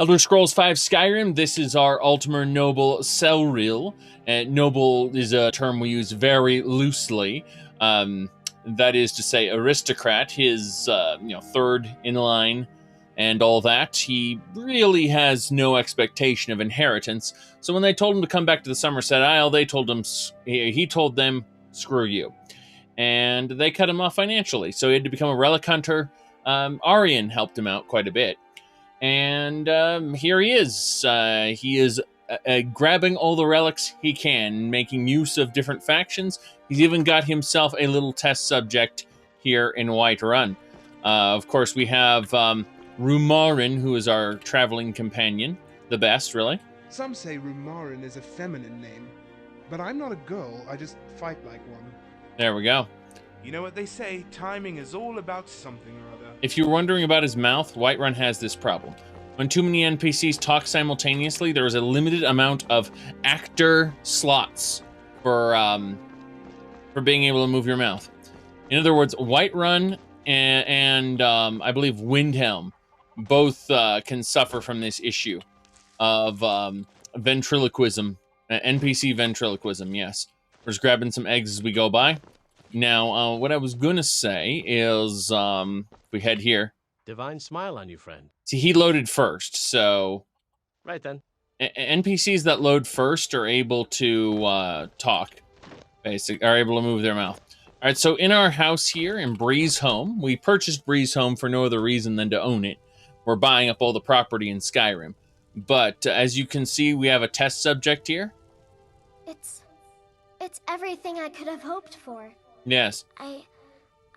Elder Scrolls V Skyrim, this is our Altmer noble Celril. Noble is a term we use very loosely. That is to say, aristocrat, his third in line and all that. He really has no expectation of inheritance. So when they told him to come back to the Somerset Isle, he told them, screw you. And they cut him off financially. So he had to become a relic hunter. Arian helped him out quite a bit. And here he is. He is grabbing all the relics he can, making use of different factions. He's even got himself a little test subject here in Whiterun. Of course, we have Rumarin, who is our traveling companion. The best, really. Some say Rumarin is a feminine name, but I'm not a girl, I just fight like one. There we go. You know what they say, timing is all about something or other. If you're wondering about his mouth, Whiterun has this problem. When too many NPCs talk simultaneously, there is a limited amount of actor slots for being able to move your mouth. In other words, Whiterun and I believe Windhelm both can suffer from this issue of ventriloquism, NPC ventriloquism, yes. We're just grabbing some eggs as we go by. Now, what I was going to say is, we head here. Divine smile on you, friend. See, he loaded first, so... Right then. NPCs that load first are able to talk, basically, are able to move their mouth. All right, so in our house here in Breeze Home, we purchased Breeze Home for no other reason than to own it. We're buying up all the property in Skyrim. But as you can see, we have a test subject here. It's everything I could have hoped for. Yes. I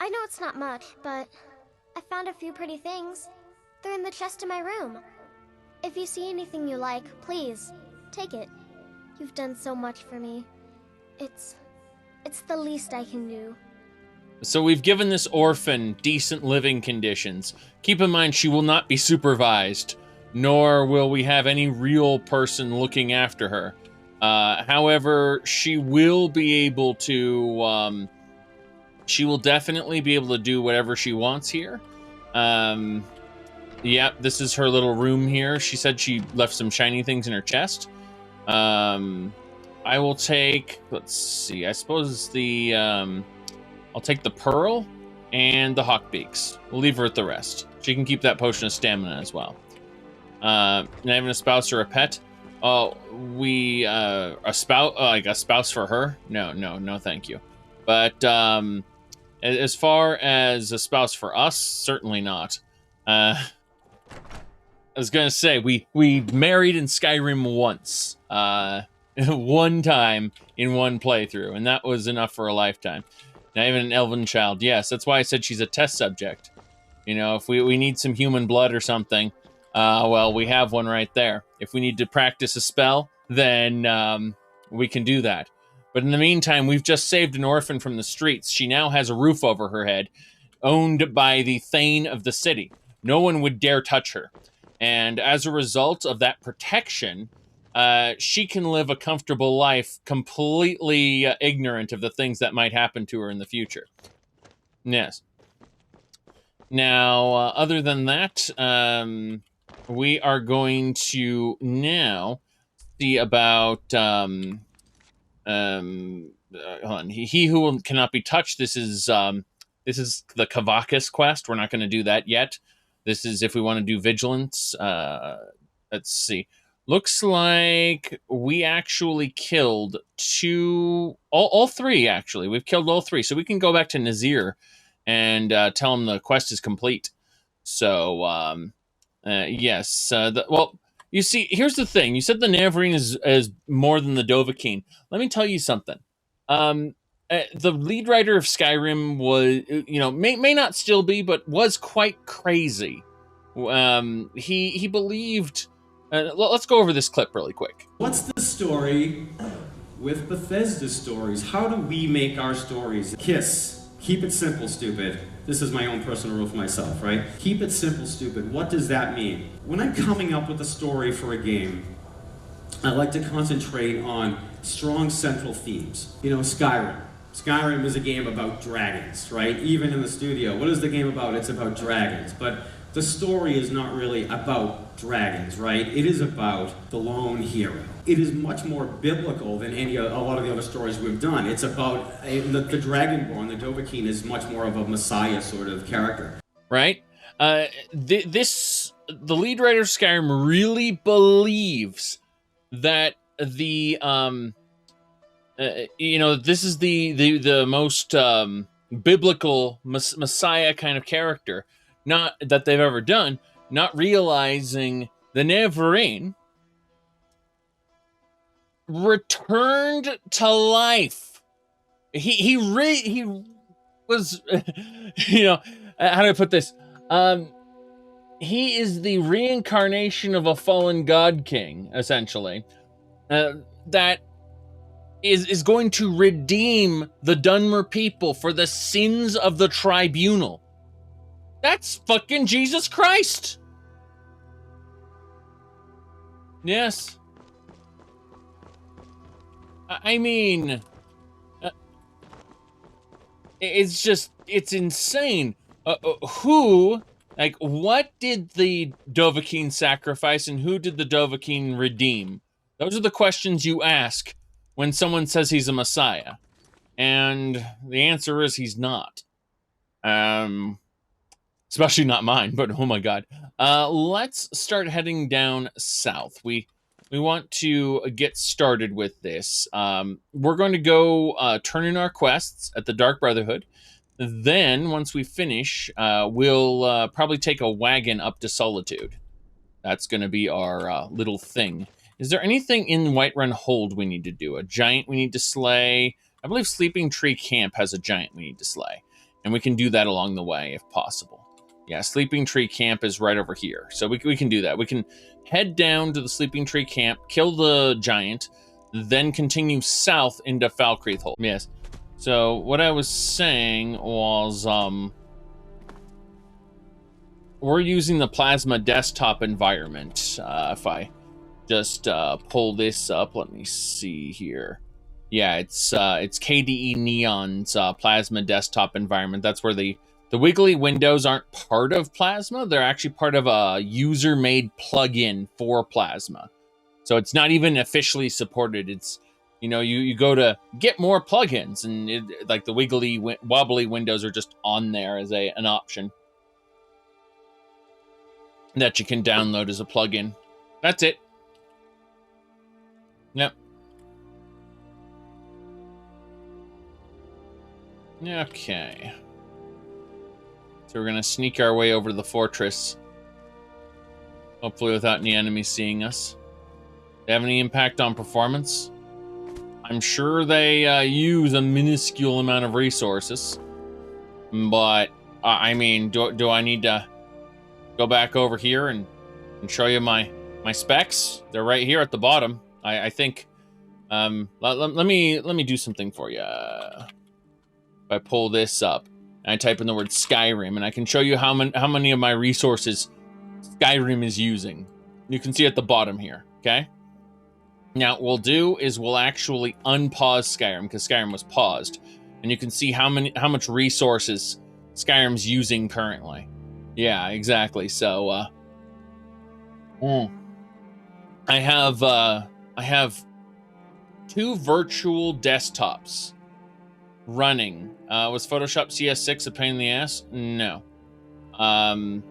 know it's not much, but I found a few pretty things. They're in the chest in my room. If you see anything you like, please, take it. You've done so much for me. It's the least I can do. So we've given this orphan decent living conditions. Keep in mind, she will not be supervised, nor will we have any real person looking after her. However, she will be able to, she will definitely be able to do whatever she wants here. Yeah, this is her little room here. She said she left some shiny things in her chest. I will take, let's see, I suppose the, I'll take the pearl and the hawkbeaks. We'll leave her with the rest. She can keep that potion of stamina as well. Not even a spouse or a pet. Oh, a spouse, like a spouse for her? No, thank you. But, as far as a spouse for us, certainly not. I was gonna say, we married in Skyrim once. One time in one playthrough, and that was enough for a lifetime. Not even an elven child. Yes, that's why I said she's a test subject. You know, if we need some human blood or something, well, we have one right there. If we need to practice a spell, then we can do that. But in the meantime, we've just saved an orphan from the streets. She now has a roof over her head, owned by the Thane of the city. No one would dare touch her. And as a result of that protection, she can live a comfortable life, completely ignorant of the things that might happen to her in the future. Yes. Now, other than that, we are going to now see about hold on. He who cannot be touched. This is the Kavakis quest. We're not going to do that yet. This is if we want to do vigilance. Let's see. Looks like we actually killed all three, actually. We've killed all three. So we can go back to Nazir and tell him the quest is complete. So, yes. Well, you see, here's the thing. You said the Navarine is more than the Dovahkiin. Let me tell you something. The lead writer of Skyrim was, may not still be, but was quite crazy. He believed... let's go over this clip really quick. What's the story with Bethesda stories? How do we make our stories? KISS. Keep it simple, stupid. This is my own personal rule for myself, right? Keep it simple, stupid. What does that mean? When I'm coming up with a story for a game, I like to concentrate on strong central themes. Skyrim. Skyrim is a game about dragons, right? Even in the studio. What is the game about? It's about dragons. But The story is not really about dragons, right? It is about the lone hero. It is much more biblical than a lot of the other stories we've done. It's about the Dragonborn, the Dovahkiin, is much more of a messiah sort of character. Right? The lead writer of Skyrim really believes that this is the most biblical messiah kind of character, not that they've ever done, not realizing the Neverine returned to life. He was, how do I put this? He is the reincarnation of a fallen god king, essentially, that is going to redeem the Dunmer people for the sins of the tribunal. That's fucking Jesus Christ. Yes. I mean, it's insane. What did the Dovahkiin sacrifice and who did the Dovahkiin redeem? Those are the questions you ask when someone says he's a messiah. And the answer is he's not. Especially not mine, but oh my god. Let's start heading down south. We want to get started with this. We're going to go turn in our quests at the Dark Brotherhood. Then, once we finish, we'll probably take a wagon up to Solitude. That's going to be our little thing. Is there anything in Whiterun Hold we need to do? A giant we need to slay? I believe Sleeping Tree Camp has a giant we need to slay. And we can do that along the way, if possible. Yeah, Sleeping Tree Camp is right over here. So we can do that. We can head down to the Sleeping Tree Camp, kill the giant, then continue south into Falkreath Hold. Yes. So what I was saying was, we're using the Plasma desktop environment. If I just pull this up, let me see here. Yeah, it's KDE Neon's Plasma desktop environment. That's where the wiggly windows aren't part of Plasma. They're actually part of a user-made plugin for Plasma. So it's not even officially supported. It's, you go to get more plugins, and the wiggly, wobbly windows are just on there as an option that you can download as a plugin. That's it. Yep. Okay. So we're going to sneak our way over to the fortress. Hopefully without any enemies seeing us. They have any impact on performance? I'm sure they use a minuscule amount of resources. But, I mean, do I need to go back over here and show you my specs? They're right here at the bottom. I think, let me do something for you. If I pull this up, and I type in the word Skyrim, and I can show you how many of my resources Skyrim is using. You can see at the bottom here, okay? Now, what we'll do is we'll actually unpause Skyrim, because Skyrim was paused, and you can see how much resources Skyrim's using currently. Yeah, exactly. So, I have 2 virtual desktops running. Was Photoshop CS6 a pain in the ass? No. I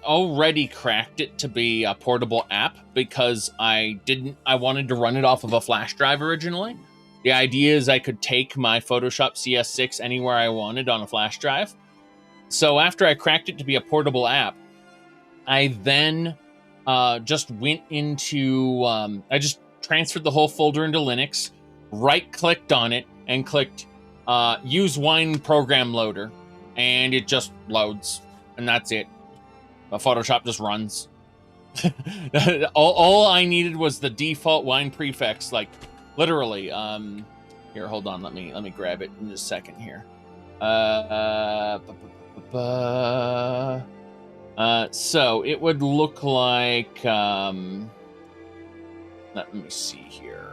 already cracked it to be a portable app because I wanted to run it off of a flash drive originally. The idea is I could take my Photoshop CS6 anywhere I wanted on a flash drive. So after I cracked it to be a portable app, I then just went into, I just transferred the whole folder into Linux, right-clicked on it, and clicked Use Wine Program Loader, and it just loads, and that's it. Photoshop just runs. all I needed was the default wine prefix, like, literally. Here, hold on, let me grab it in just a second here. So it would look like, let me see here.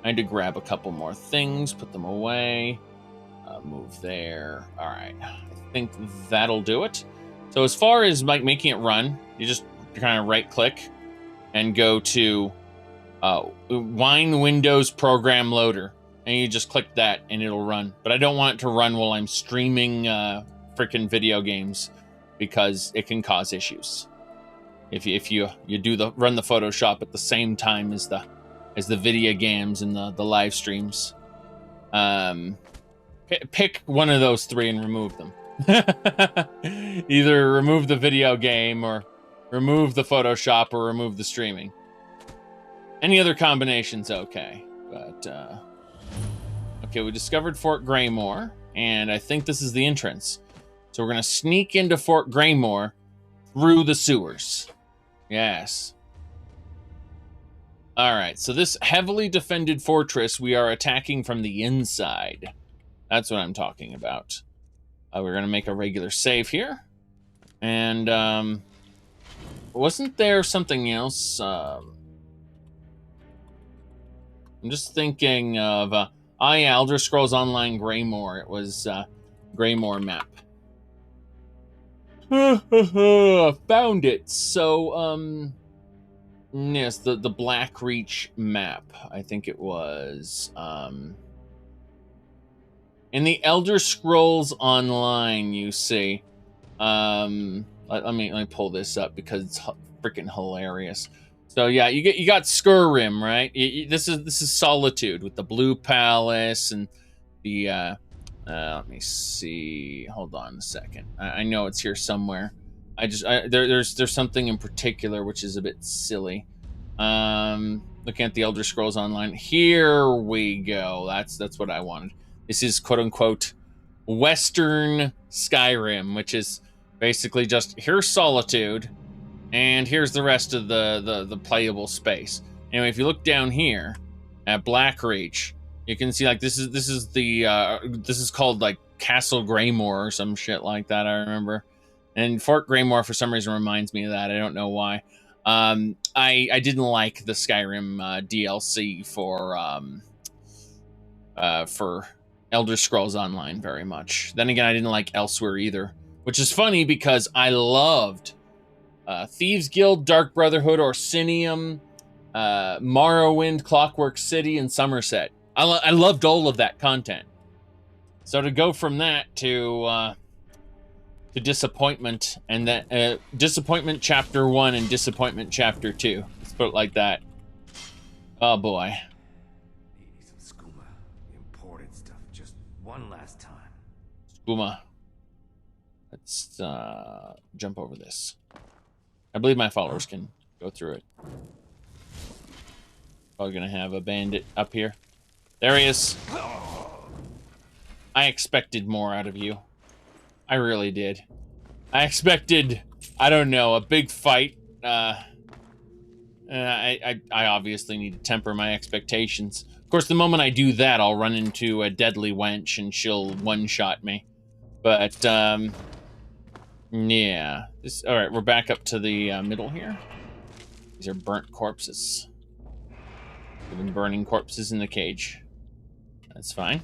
I had to grab a couple more things, put them away, move there. All right, I think that'll do it. So as far as like making it run, you just kind of right click and go to Wine Windows Program Loader, and you just click that and it'll run. But I don't want it to run while I'm streaming freaking video games, because it can cause issues if you run the Photoshop at the same time as the video games and the live streams. Pick one of those three and remove them. Either remove the video game, or remove the Photoshop, or remove the streaming. Any other combination's okay. But okay, we discovered Fort Greymore, and I think this is the entrance. So we're gonna sneak into Fort Greymore through the sewers. Yes. All right, so this heavily defended fortress we are attacking from the inside. That's what I'm talking about. We're gonna make a regular save here. And wasn't there something else? I'm just thinking of Elder Scrolls Online Greymore. It was Greymore map. Found it. So yes, the Blackreach map. I think it was in the Elder Scrolls Online, you see. Let me pull this up because it's freaking hilarious. So yeah, you got Skyrim, right? This is Solitude with the Blue Palace and the let me see. Hold on a second. I know it's here somewhere. There's something in particular which is a bit silly. Looking at the Elder Scrolls Online. Here we go. That's what I wanted. This is quote unquote Western Skyrim, which is basically just here's Solitude, and here's the rest of the playable space. Anyway, if you look down here at Blackreach, you can see like this is called like Castle Greymore or some shit like that. I remember, and Fort Greymore for some reason reminds me of that. I don't know why. I didn't like the Skyrim DLC for Elder Scrolls Online very much. Then again, I didn't like Elsewhere either, which is funny because I loved Thieves Guild, Dark Brotherhood, Orsinium, Morrowind, Clockwork City, and Somerset. I loved all of that content. So to go from that to Disappointment, and that Disappointment Chapter 1 and Disappointment Chapter 2. Let's put it like that. Oh boy. Need some skooma. Imported stuff. Just one last time. Skooma. Let's jump over this. I believe my followers can go through it. Probably gonna have a bandit up here. There he is. I expected more out of you. I really did. I expected, I don't know, a big fight. I obviously need to temper my expectations. Of course, the moment I do that, I'll run into a deadly wench and she'll one-shot me. But, yeah. All right, we're back up to the middle here. These are burnt corpses. We've been burning corpses in the cage. That's fine.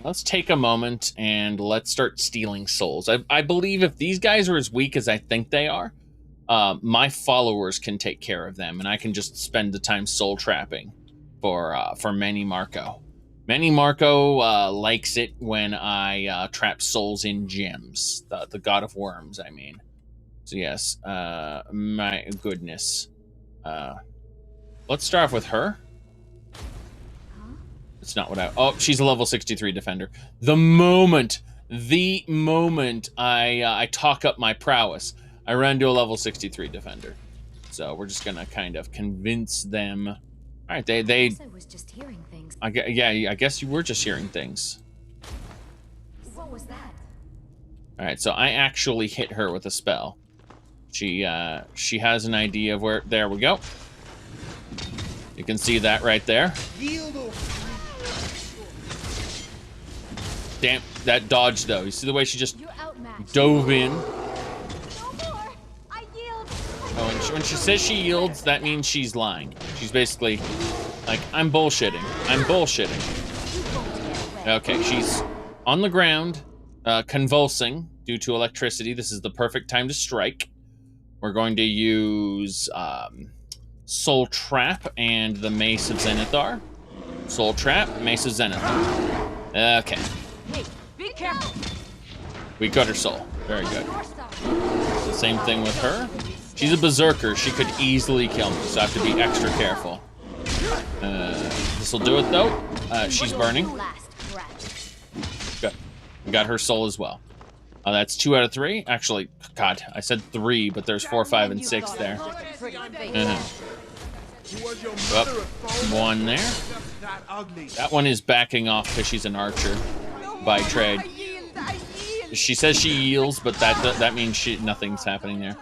Let's take a moment and let's start stealing souls. I believe if these guys are as weak as I think they are, my followers can take care of them, and I can just spend the time soul trapping for Manny Marco. Manny Marco likes it when I trap souls in gems, the god of worms, I mean. So yes, my goodness. Let's start off with her. It's not what oh, she's a level 63 defender. The moment I talk up my prowess, I run to a level 63 defender. So we're just gonna kind of convince them. All right, they. I was just hearing things. I guess you were just hearing things. What was that? All right, so I actually hit her with a spell. She has an idea of where. There we go. You can see that right there. Damn, that dodge though. You see the way she just dove in? No more. I yield. Oh, and when she says she yields, that means she's lying. She's basically like, I'm bullshitting. I'm bullshitting. Okay, she's on the ground, convulsing due to electricity. This is the perfect time to strike. We're going to use Soul Trap and the Mace of Zenithar. Soul Trap, Mace of Zenithar. Okay. Hey, be careful. We got her soul. Very good. The same thing with her. She's a berserker. She could easily kill me, so I have to be extra careful. This will do it, though. She's burning. Good. We got her soul as well. That's 2 out of 3. Actually, God, I said 3, but there's 4, 5, and 6 there. Up. 1 there. That one is backing off because she's an archer by trade. She says she yields, but that means nothing's happening there.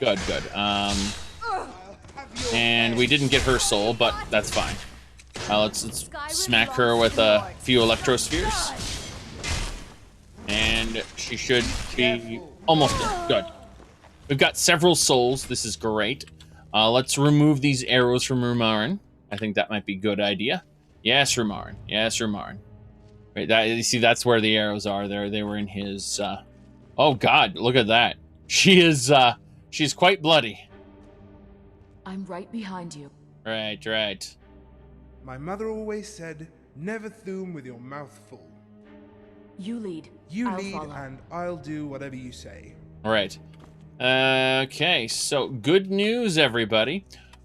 Good, good. And we didn't get her soul, but that's fine. Let's smack her with a few electrospheres. And she should be almost dead. Good. We've got several souls. This is great. Let's remove these arrows from Rumarin. I think that might be a good idea. Yes, Rumarin. Yes, Rumarin. Right, you see, that's where the arrows are. They were in his. Oh God, look at that. She is. She's quite bloody. I'm right behind you. Right, right. My mother always said, never thoom with your mouth full. You lead. You I'll lead, follow. and I'll do whatever you say. All right. Okay, so good news, everybody.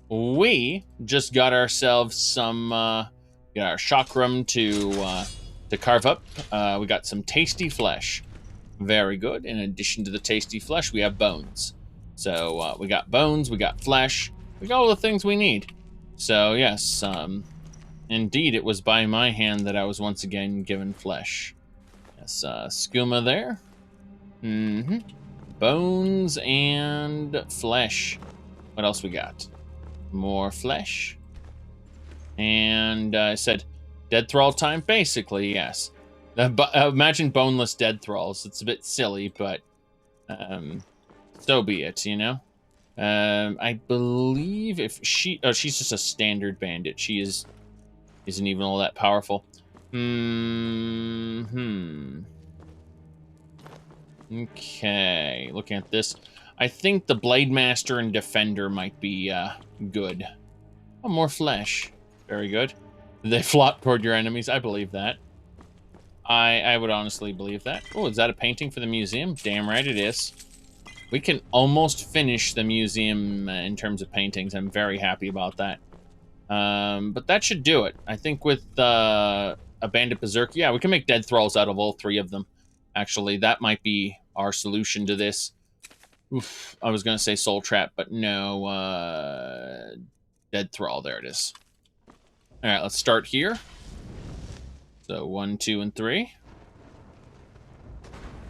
We just got ourselves some. Got our chakram to carve up. We got some tasty flesh. Very good. In addition to the tasty flesh, we have bones. So we got bones, we got flesh, we got all the things we need. So yes, indeed, it was by my hand that I was once again given flesh. Yes, skooma there. Bones and flesh. What else we got? More flesh. And I said dead thrall time? Basically, yes. Imagine boneless dead thralls. It's a bit silly, but so be it, you know? I believe if she... Oh, she's just a standard bandit. She isn't even all that powerful. Okay, looking at this. I think the Blade Master and Defender might be good. Oh, more flesh. Very good. They flop toward your enemies. I believe that. I would honestly believe that. Oh, is that a painting for the museum? Damn right it is. We can almost finish the museum in terms of paintings. I'm very happy about that. But that should do it. I think with a Bandit Berserk, yeah, we can make dead thralls out of all 3 of them. Actually, that might be our solution to this. Oof, I was going to say Soul Trap, but no. Dead Thrall, there it is. All right, let's start here. So 1, 2, and 3.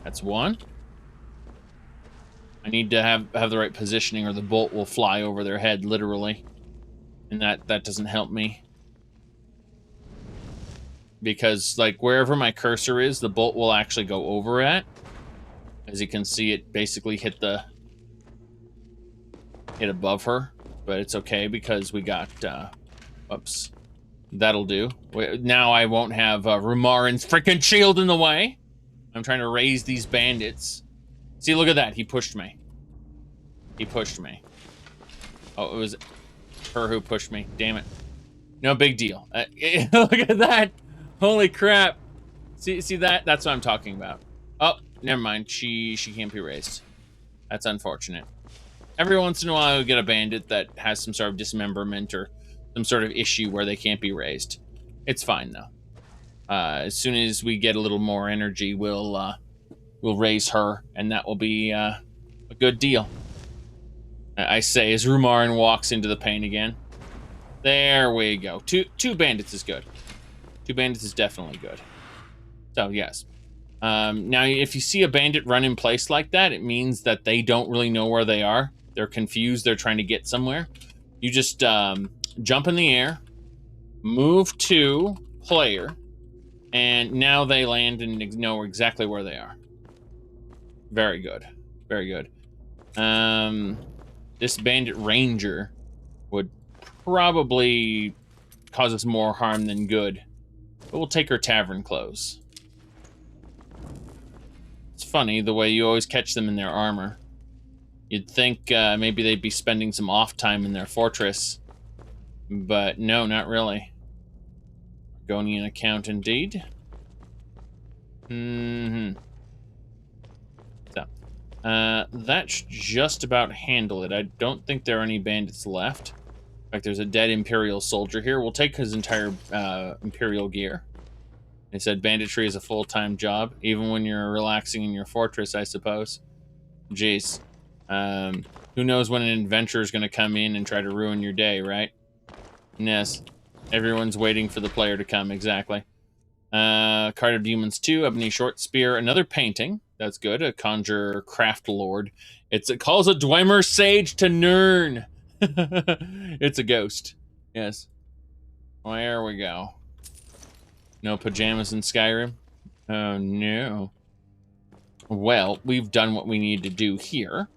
That's 1. I need to have the right positioning or the bolt will fly over their head, literally. And that doesn't help me. Because, like, wherever my cursor is, the bolt will actually go over it. As you can see, it basically hit above her. But it's okay because we got, oops. That'll do. Now I won't have Rumarin's freaking shield in the way. I'm trying to raise these bandits. See, look at that. He pushed me. He pushed me. Oh, it was her who pushed me. Damn it. No big deal. Look at that. Holy crap. See that? That's what I'm talking about. Oh, never mind. She can't be raised. That's unfortunate. Every once in a while, we get a bandit that has some sort of dismemberment or some sort of issue where they can't be raised. It's fine, though. As soon as we get a little more energy, we'll raise her, and that will be a good deal. I say as Rumarin walks into the pain again. There we go. Two bandits is good. 2 bandits is definitely good. So, yes. Now, if you see a bandit run in place like that, it means that they don't really know where they are. They're confused. They're trying to get somewhere. You just jump in the air, move to player, and now they land and know exactly where they are. Very good. Very good. This bandit ranger would probably cause us more harm than good. But we'll take her tavern clothes. funny the way you always catch them in their armor. You'd think maybe they'd be spending some off time in their fortress. But no, not really. Argonian account indeed. So, that should just about handle it. I don't think there are any bandits left. In fact, there's a dead Imperial soldier here. We'll take his entire Imperial gear. They said banditry is a full-time job, even when you're relaxing in your fortress, I suppose. Jeez. Who knows when an adventurer is going to come in and try to ruin your day, right? Yes. Everyone's waiting for the player to come, exactly. Card of Demons 2, Ebony Short Spear, another painting. That's good. A Conjure Craft Lord. It calls a Dwemer Sage to Nirn. It's a ghost. Yes. There we go. No pajamas in Skyrim? Oh, no. Well, we've done what we need to do here.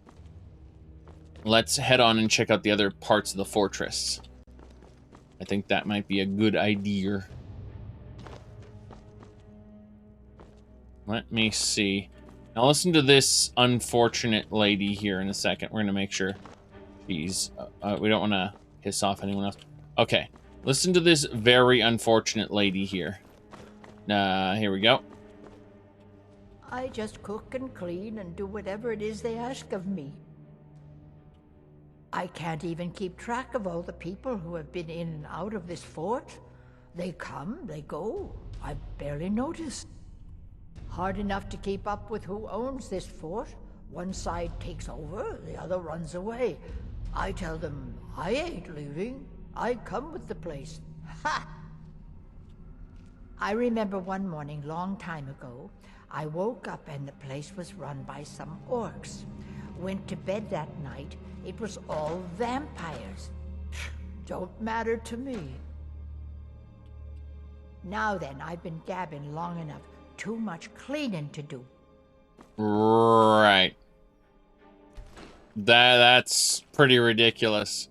Let's head on and check out the other parts of the fortress. I think that might be a good idea. Let me see. Now listen to this unfortunate lady here in a second. We're going to make sure she's... we don't want to piss off anyone else. Okay. Listen to this very unfortunate lady here. Here we go. I just cook and clean and do whatever it is they ask of me. I can't even keep track of all the people who have been in and out of this fort. They come, they go. I barely notice. Hard enough to keep up with who owns this fort. One side takes over, the other runs away. I tell them, I ain't leaving. I come with the place. Ha! I remember one morning long time ago, I woke up and the place was run by some orcs. Went to bed that night, it was all vampires. Don't matter to me. Now then, I've been gabbing long enough. Too much cleaning to do. Right. That's pretty ridiculous.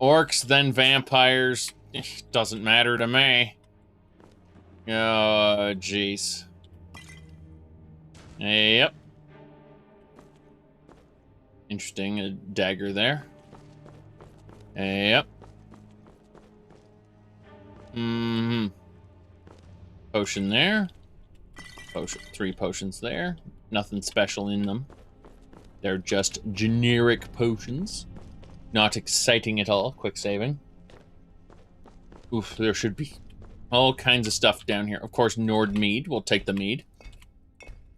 Orcs, then vampires. Doesn't matter to me. Oh, jeez. Yep. Interesting, a dagger there. Yep. Potion there. Potion, 3 potions there. Nothing special in them. They're just generic potions. Not exciting at all. Quick saving. Oof, there should be all kinds of stuff down here. Of course, Nord mead. We'll take the mead.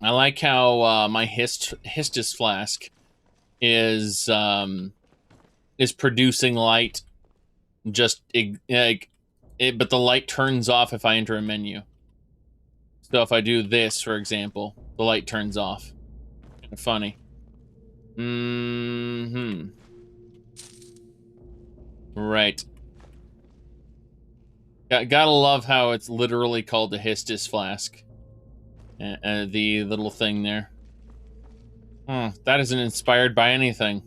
I like how my Histus flask is producing light. Just but the light turns off if I enter a menu. So if I do this, for example, the light turns off. Kind of funny. Right. Gotta love how it's literally called the Histus flask. The little thing there. That isn't inspired by anything.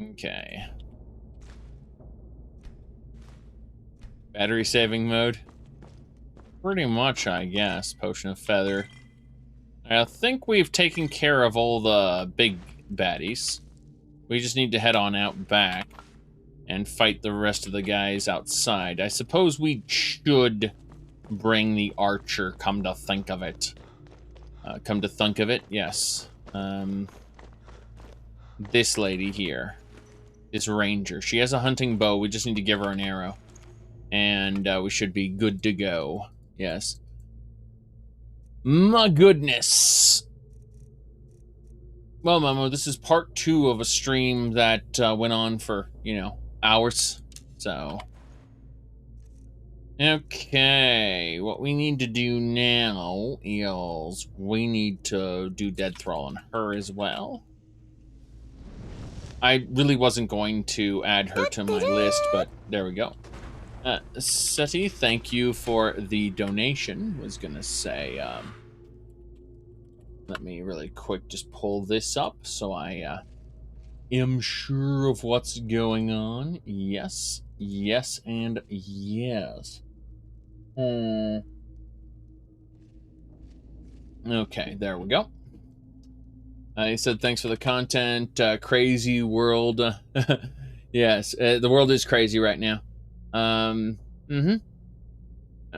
Okay. Battery saving mode. Pretty much, I guess. Potion of Feather. I think we've taken care of all the big baddies. We just need to head on out back and fight the rest of the guys outside. I suppose we should bring the archer, come to think of it. Yes. This lady here. This ranger. She has a hunting bow. We just need to give her an arrow. And we should be good to go. Yes. My goodness. Well, Momo, this is part 2 of a stream that went on for, hours. So. Okay. What we need to do now is we need to do dead thrall on her as well. I really wasn't going to add her to my list, but there we go. Seti, thank you for the donation. Was gonna say, let me really quick just pull this up so I am sure of what's going on. Yes, yes, and yes. Okay, there we go. He said, thanks for the content. Crazy world. Yes, the world is crazy right now. I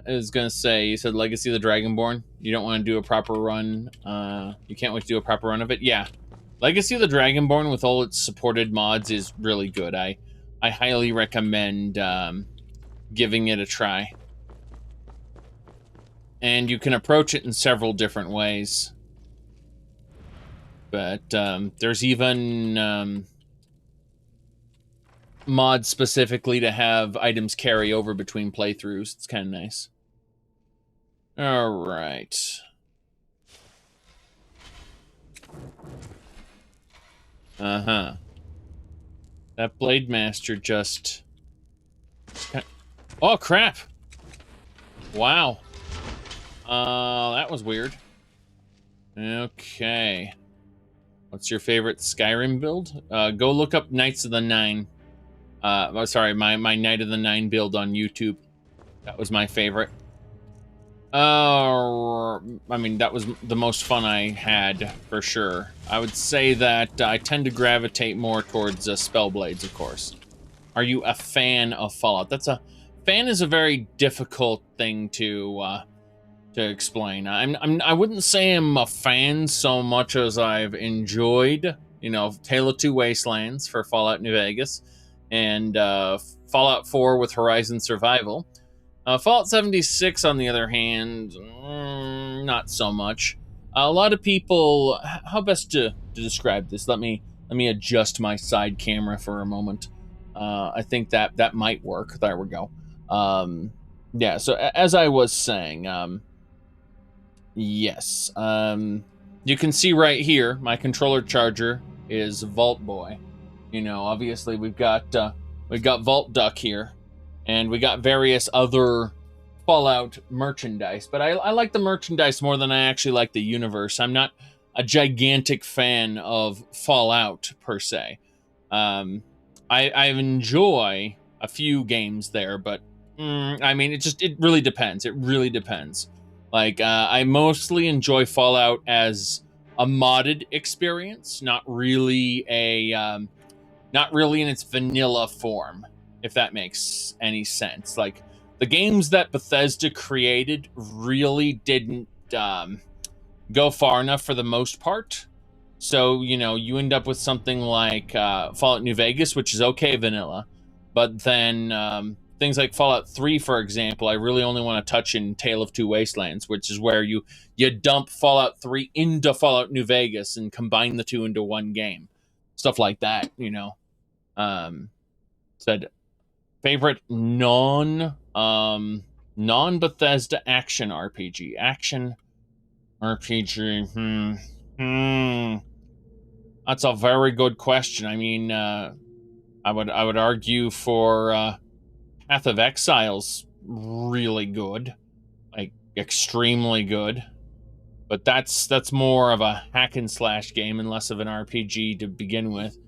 was going to say, you said Legacy of the Dragonborn. You don't want to do a proper run. You can't wait to do a proper run of it. Yeah. Legacy of the Dragonborn with all its supported mods is really good. I highly recommend giving it a try. And you can approach it in several different ways. But there's even mods specifically to have items carry over between playthroughs. It's kind of nice. All right. Uh-huh. That Blade Master just... Oh, crap! Wow. That was weird. Okay. What's your favorite Skyrim build? Go look up Knights of the Nine. Sorry, my Knight of the Nine build on YouTube. That was my favorite. I mean, that was the most fun I had, for sure. I would say that I tend to gravitate more towards Spellblades, of course. Are you a fan of Fallout? Fan is a very difficult thing to explain. I wouldn't say I'm a fan so much as I've enjoyed, you know, Tale of Two Wastelands for Fallout New Vegas, and Fallout 4 with Horizon Survival. Fallout 76, on the other hand, not so much. A lot of people... How best to describe this? Let me adjust my side camera for a moment. I think that might work. There we go. Yeah, so as I was saying, yes. You can see right here, my controller charger is Vault Boy. You know, obviously we've got Vault Duck here. And we got various other Fallout merchandise. But I like the merchandise more than I actually like the universe. I'm not a gigantic fan of Fallout, per se. I enjoy a few games there, but I mean, it really depends. It really depends. Like, I mostly enjoy Fallout as a modded experience, not really in its vanilla form, if that makes any sense. Like, the games that Bethesda created really didn't go far enough for the most part. So, you know, you end up with something like Fallout New Vegas, which is okay vanilla. But then things like Fallout 3, for example, I really only want to touch in Tale of Two Wastelands, which is where you dump Fallout 3 into Fallout New Vegas and combine the two into one game. Stuff like that, you know. Said... Favorite non-Bethesda action RPG. Action RPG. That's a very good question. I mean, I would argue for Path of Exile's really good, like extremely good. But that's more of a hack and slash game and less of an RPG to begin with.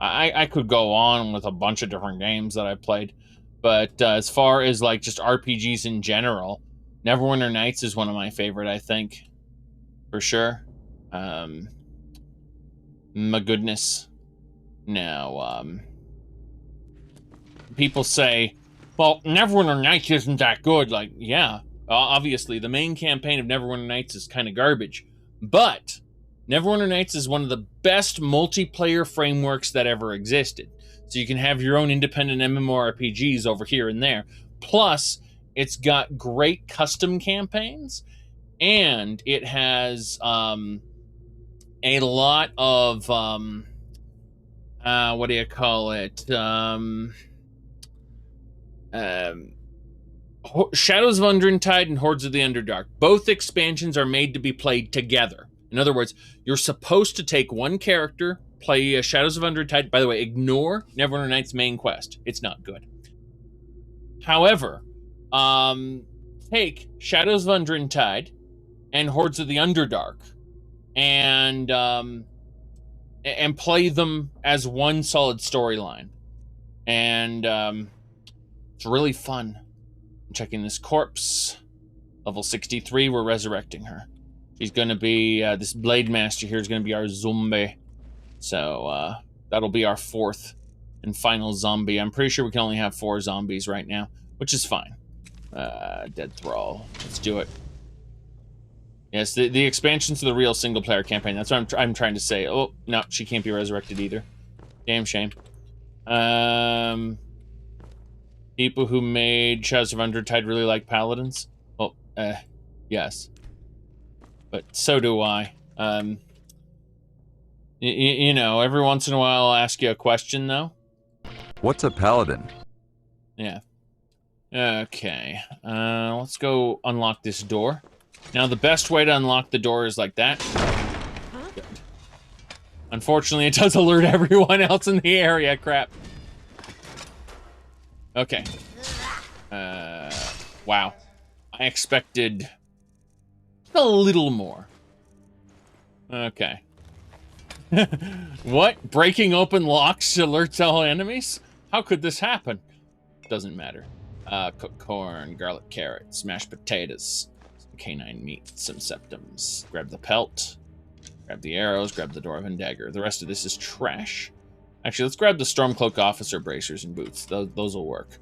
I could go on with a bunch of different games that I've played, but as far as like just RPGs in general, Neverwinter Nights is one of my favorite, I think, for sure. My goodness. Now, people say, well, Neverwinter Nights isn't that good. Like, yeah, obviously the main campaign of Neverwinter Nights is kind of garbage, but Neverwinter Nights is one of the best multiplayer frameworks that ever existed. So you can have your own independent MMORPGs over here and there. Plus, it's got great custom campaigns, and it has a lot of what do you call it? Shadows of Undrentide and Hordes of the Underdark. Both expansions are made to be played together. In other words, you're supposed to take one character, play Shadows of Undrentide. By the way, ignore Neverwinter Nights' main quest. It's not good. However, take Shadows of Undrentide and Hordes of the Underdark and play them as one solid storyline. And it's really fun. I'm checking this corpse. Level 63, we're resurrecting her. He's gonna be, this Blade Master here is gonna be our zombie. So, that'll be our 4th and final zombie. I'm pretty sure we can only have 4 zombies right now, which is fine. Dead Thrall. Let's do it. Yes, the expansion to the real single-player campaign. That's what I'm trying to say. Oh, no, she can't be resurrected either. Damn shame. People who made Shadows of Undertide really like paladins. Well, yes. But so do I. You know, every once in a while I'll ask you a question, though. What's a paladin? Yeah. Okay. Let's go unlock this door. Now, the best way to unlock the door is like that. Good. Unfortunately, it does alert everyone else in the area. Crap. Okay. Wow. I expected a little more. Okay. What? Breaking open locks alerts all enemies? How could this happen? Doesn't matter. Cooked corn, garlic carrots, mashed potatoes, some canine meat, some septums. Grab the pelt, grab the arrows, grab the dwarven dagger. The rest of this is trash. Actually, let's grab the Stormcloak officer bracers and boots. Those will work.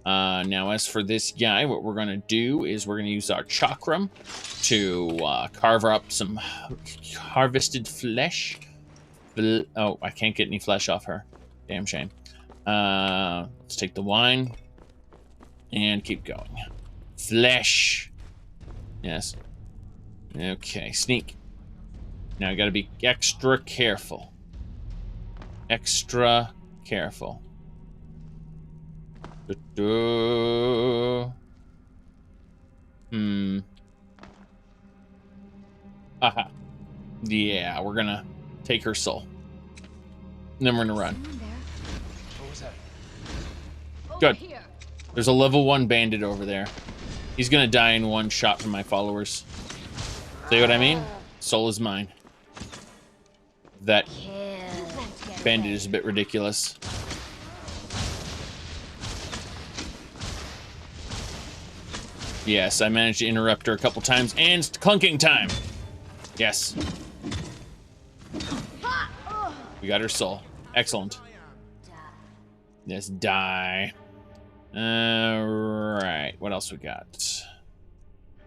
Now, as for this guy, what we're going to do is we're going to use our chakram to carve up some harvested flesh. Oh, I can't get any flesh off her. Damn shame. Let's take the wine and keep going. Flesh. Yes. Okay, sneak. Now I gotta be extra careful. Extra careful. Aha. Yeah, we're gonna take her soul. And then we're gonna run. What was that? Good. There's a level 1 bandit over there. He's gonna die in one shot from my followers. See what I mean? Soul is mine. That bandit is a bit ridiculous. Yes, I managed to interrupt her a couple times, and it's clunking time. Yes. We got her soul. Excellent. Yes, die. Alright, what else we got?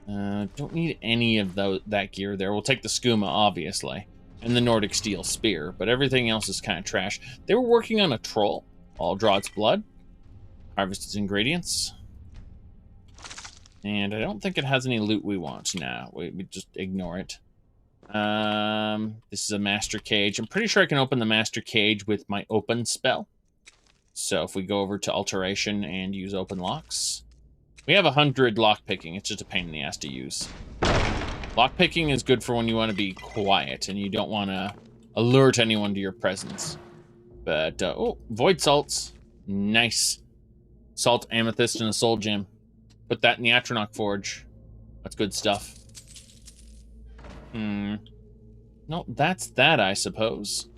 Don't need any of that gear there. We'll take the skooma, obviously, and the Nordic steel spear, but everything else is kind of trash. They were working on a troll. I'll draw its blood. Harvest its ingredients. And I don't think it has any loot we want. Nah, we just ignore it. This is a master cage. I'm pretty sure I can open the master cage with my open spell. So if we go over to alteration and use open locks, we have 100 lockpicking. It's just a pain in the ass to use. Lockpicking is good for when you want to be quiet and you don't want to alert anyone to your presence. But, oh, void salts. Nice. Salt, amethyst, and a soul gem. Put that in the Atronach forge. That's good stuff. No, that's that, I suppose.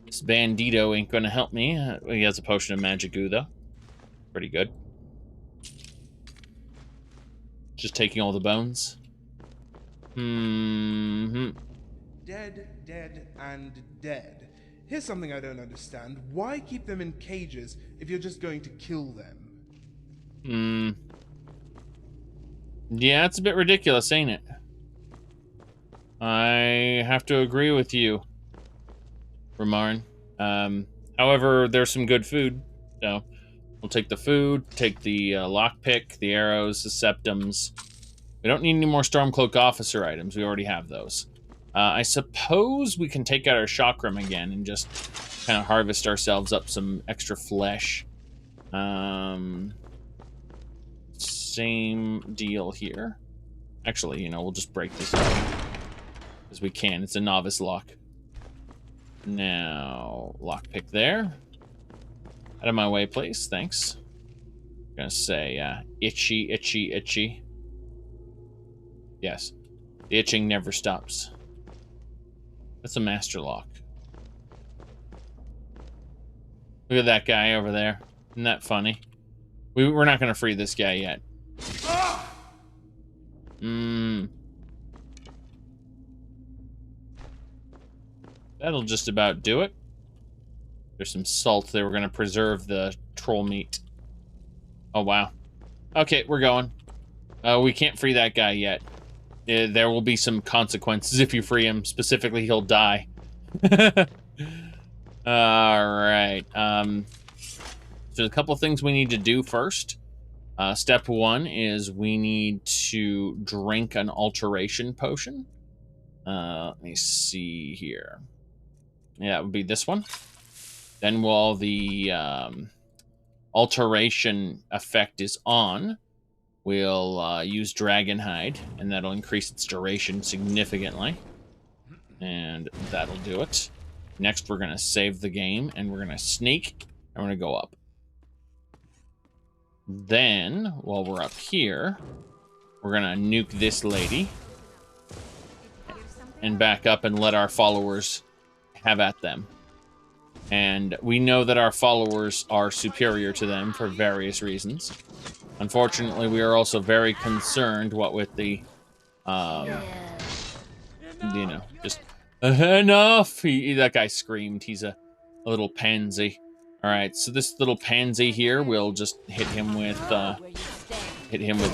This bandito ain't gonna help me. He has a potion of magic goo, though. Pretty good. Just taking all the bones. Dead, dead, and dead. Here's something I don't understand. Why keep them in cages if you're just going to kill them? Yeah, it's a bit ridiculous, ain't it? I have to agree with you, Ramarn. However, there's some good food, so we'll take the food, take the lockpick, the arrows, the septums. We don't need any more Stormcloak officer items. We already have those. I suppose we can take out our chakram again and just kind of harvest ourselves up some extra flesh. Same deal here. Actually, you know, we'll just break this open as we can. It's a novice lock. Now, lockpick there. Out of my way, please. Thanks. I'm gonna say, itchy, itchy, itchy. Yes. The itching never stops. That's a master lock. Look at that guy over there. Isn't that funny? We're not gonna free this guy yet. That'll just about do it. There's some salt. They were going to preserve the troll meat. Oh, wow. Okay, we're going. We can't free that guy yet. There will be some consequences if you free him. Specifically, he'll die. Alright. There's a couple things we need to do first. Step 1 is we need to drink an alteration potion. Let me see here. Yeah, it would be this one. Then while the alteration effect is on, we'll use Dragonhide, and that'll increase its duration significantly. And that'll do it. Next, we're going to save the game, and we're going to sneak, and we're going to go up. Then, while we're up here, we're going to nuke this lady and back up and let our followers have at them. And we know that our followers are superior to them for various reasons. Unfortunately, we are also very concerned with the, you know, just enough. That guy screamed. He's a little pansy. All right, so this little pansy here, we'll just hit him with a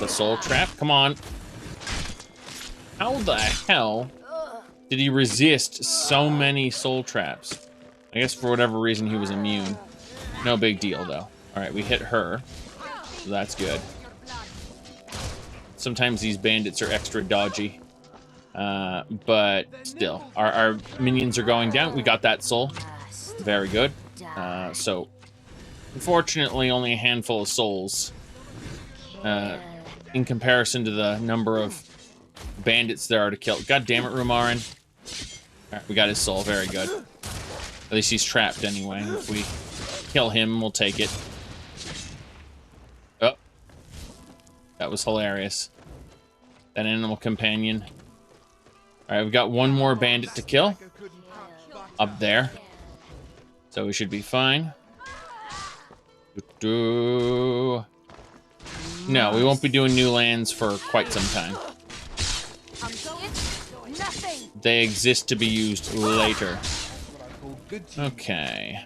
soul trap. Come on. How the hell did he resist so many soul traps? I guess for whatever reason he was immune. No big deal, though. All right, we hit her. So that's good. Sometimes these bandits are extra dodgy. But still, our minions are going down. We got that soul. Very good. So, unfortunately, only a handful of souls. In comparison to the number of bandits there are to kill. God damn it, Rumarin. Alright, we got his soul. Very good. At least he's trapped anyway. If we kill him, we'll take it. Oh. That was hilarious. That animal companion. Alright, we've got one more bandit to kill. Up there. So we should be fine. No, we won't be doing new lands for quite some time. They exist to be used later. Okay.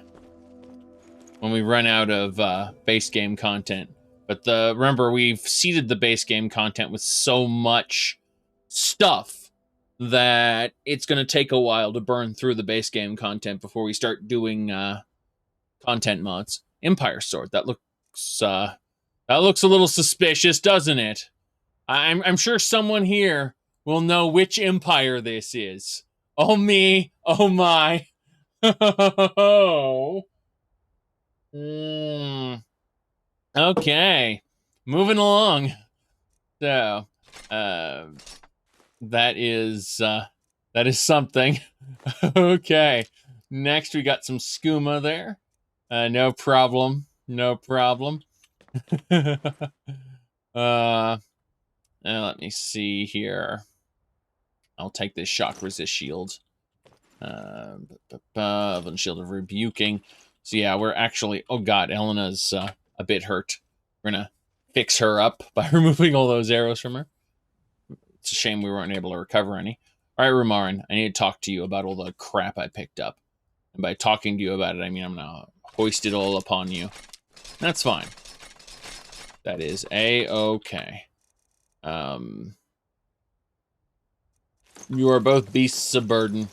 When we run out of base game content. But remember, we've seeded the base game content with so much stuff that it's going to take a while to burn through the base game content before we start doing content mods. Empire Sword, that looks a little suspicious, doesn't it? I'm sure someone here will know which empire this is. Oh me, oh my. Okay, moving along. So, that is something. Okay, next we got some skooma there. No problem, no problem. Let me see here. I'll take this shock resist shield. Shield of rebuking. So yeah, we're actually, oh god, Elena's a bit hurt. We're gonna fix her up by removing all those arrows from her. It's a shame we weren't able to recover any. All right, Rumarin, I need to talk to you about all the crap I picked up. And by talking to you about it, I mean I'm gonna hoist it all upon you. That's fine. That is A-okay. You are both beasts of burden.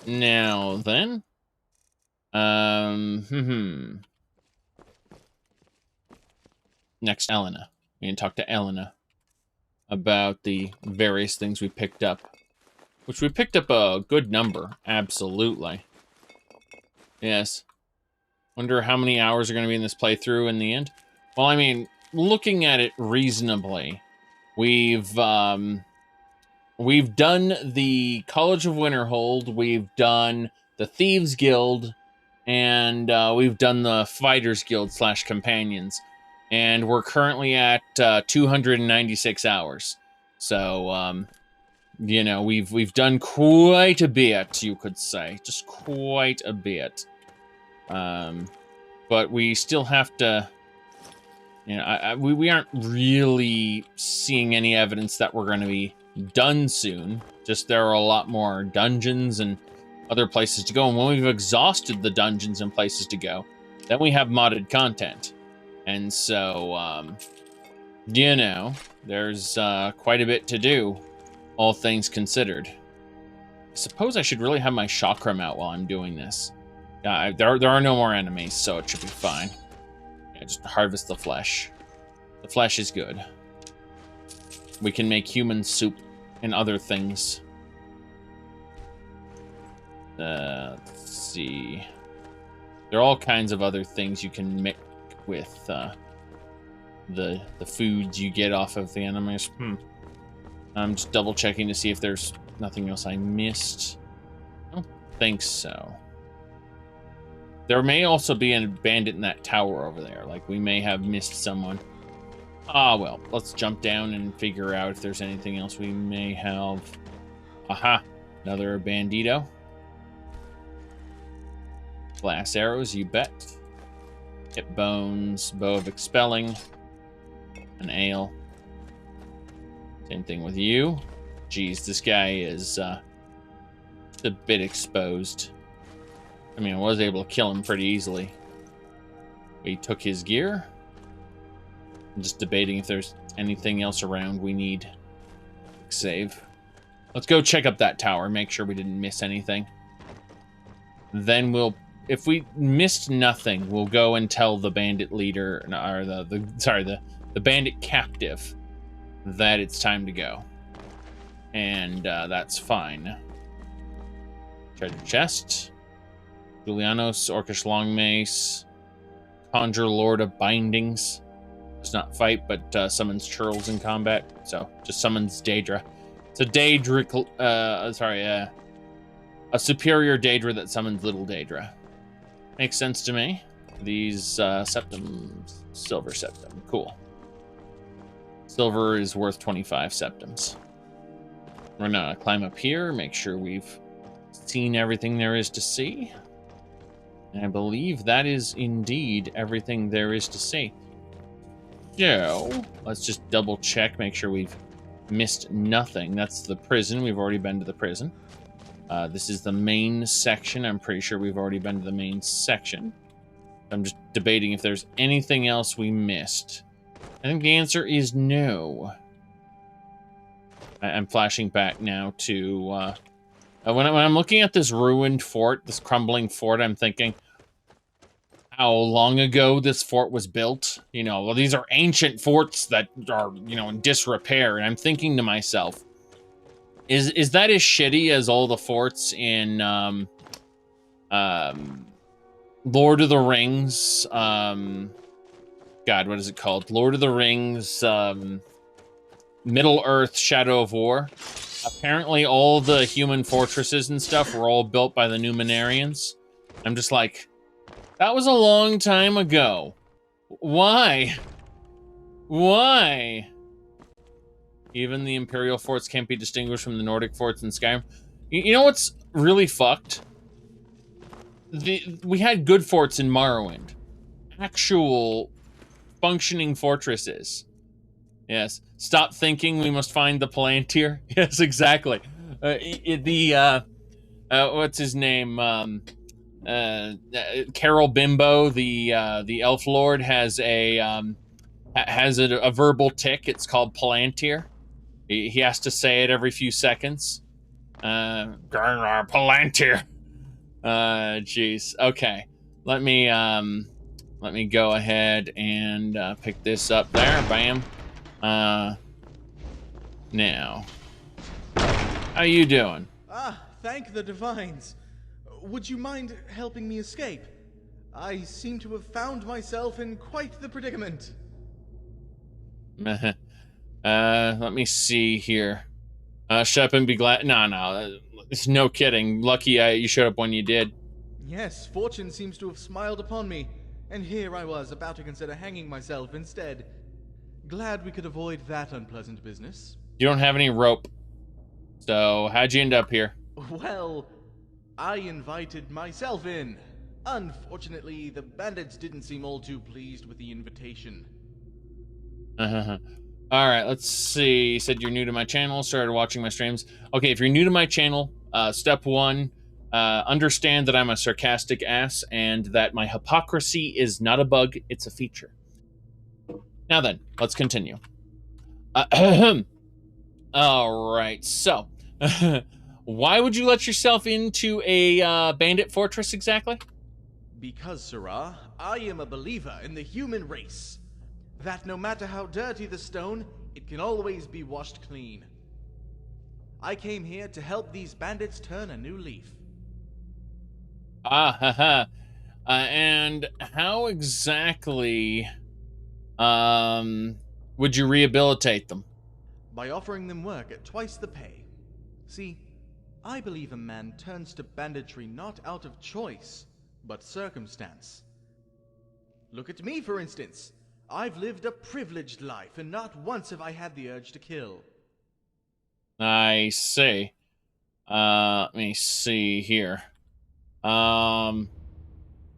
Now then. Next, Elena. We can talk to Elena about the various things we picked up. Which we picked up a good number. Absolutely. Yes. Wonder how many hours are going to be in this playthrough in the end. Well, I mean, looking at it reasonably, we've done the College of Winterhold, we've done the Thieves Guild, and we've done the Fighters Guild / Companions. And we're currently at 296 hours. So, you know, we've done quite a bit, you could say. Just quite a bit. But we still have to... You know, we aren't really seeing any evidence that we're going to be done soon. Just there are a lot more dungeons and other places to go. And when we've exhausted the dungeons and places to go, then we have modded content. And so, you know, there's quite a bit to do, all things considered. I suppose I should really have my chakram out while I'm doing this. There are no more enemies, so it should be fine. Yeah, just harvest the flesh. The flesh is good. We can make human soup and other things. Let's see. There are all kinds of other things you can make with the foods you get off of the enemies. I'm just double checking to see if there's nothing else I missed. I don't think so. There may also be a bandit in that tower over there. Like, we may have missed someone. Ah, well, let's jump down and figure out if there's anything else we may have. Aha, another bandito. Glass arrows, you bet. Hit bones, bow of expelling, an ale. Same thing with you. Geez, this guy is a bit exposed. I mean, I was able to kill him pretty easily. We took his gear. I'm just debating if there's anything else around we need. Save. Let's go check up that tower, make sure we didn't miss anything. Then we'll, if we missed nothing, we'll go and tell the bandit leader, or the bandit captive, that it's time to go. And that's fine. Treasure chest. Julianos, Orcish Longmace. Conjure Lord of Bindings. Does not fight, but summons churls in combat. So, just summons Daedra. It's a Daedra, a superior Daedra that summons little Daedra. Makes sense to me. These septums, silver septum, cool. Silver is worth 25 septums. We're gonna climb up here, make sure we've seen everything there is to see. And I believe that is indeed everything there is to see. So, let's just double check, make sure we've missed nothing. That's the prison. We've already been to the prison. This is the main section. I'm pretty sure we've already been to the main section. I'm just debating if there's anything else we missed. I think the answer is no. I'm flashing back now to... when I'm looking at this ruined fort, this crumbling fort, I'm thinking... how long ago this fort was built. You know, well, these are ancient forts that are, you know, in disrepair. And I'm thinking to myself, is that as shitty as all the forts in Lord of the Rings? God, what is it called? Lord of the Rings, Middle Earth, Shadow of War. Apparently all the human fortresses and stuff were all built by the Numenarians. I'm just like... that was a long time ago. Why? Why? Even the Imperial forts can't be distinguished from the Nordic forts in Skyrim. You know what's really fucked? We had good forts in Morrowind. Actual functioning fortresses. Yes. Stop thinking we must find the Palantir. Yes, exactly. What's his name? Carol Bimbo, the elf lord, has a verbal tick. It's called Palantir. He has to say it every few seconds. Palantir. Jeez. Okay. Let me go ahead and pick this up there. Bam. Now. How you doing? Ah, thank the divines. Would you mind helping me escape? I seem to have found myself in quite the predicament. Let me see here. Shut up and be glad. No, it's no kidding. Lucky you showed up when you did. Yes, fortune seems to have smiled upon me, and here I was about to consider hanging myself instead. Glad we could avoid that unpleasant business. You don't have any rope. So, how'd you end up here? Well, I invited myself in. Unfortunately, the bandits didn't seem all too pleased with the invitation. All right, let's see. You said you're new to my channel, started watching my streams. Okay, if you're new to my channel, step one, understand that I'm a sarcastic ass and that my hypocrisy is not a bug, it's a feature. Now then, let's continue. All right, so why would you let yourself into a bandit fortress exactly? Because, Sirrah, I am a believer in the human race. That no matter how dirty the stone, it can always be washed clean. I came here to help these bandits turn a new leaf. And how exactly would you rehabilitate them? By offering them work at twice the pay. See, I believe a man turns to banditry not out of choice, but circumstance. Look at me, for instance. I've lived a privileged life, and not once have I had the urge to kill. I see. Let me see here.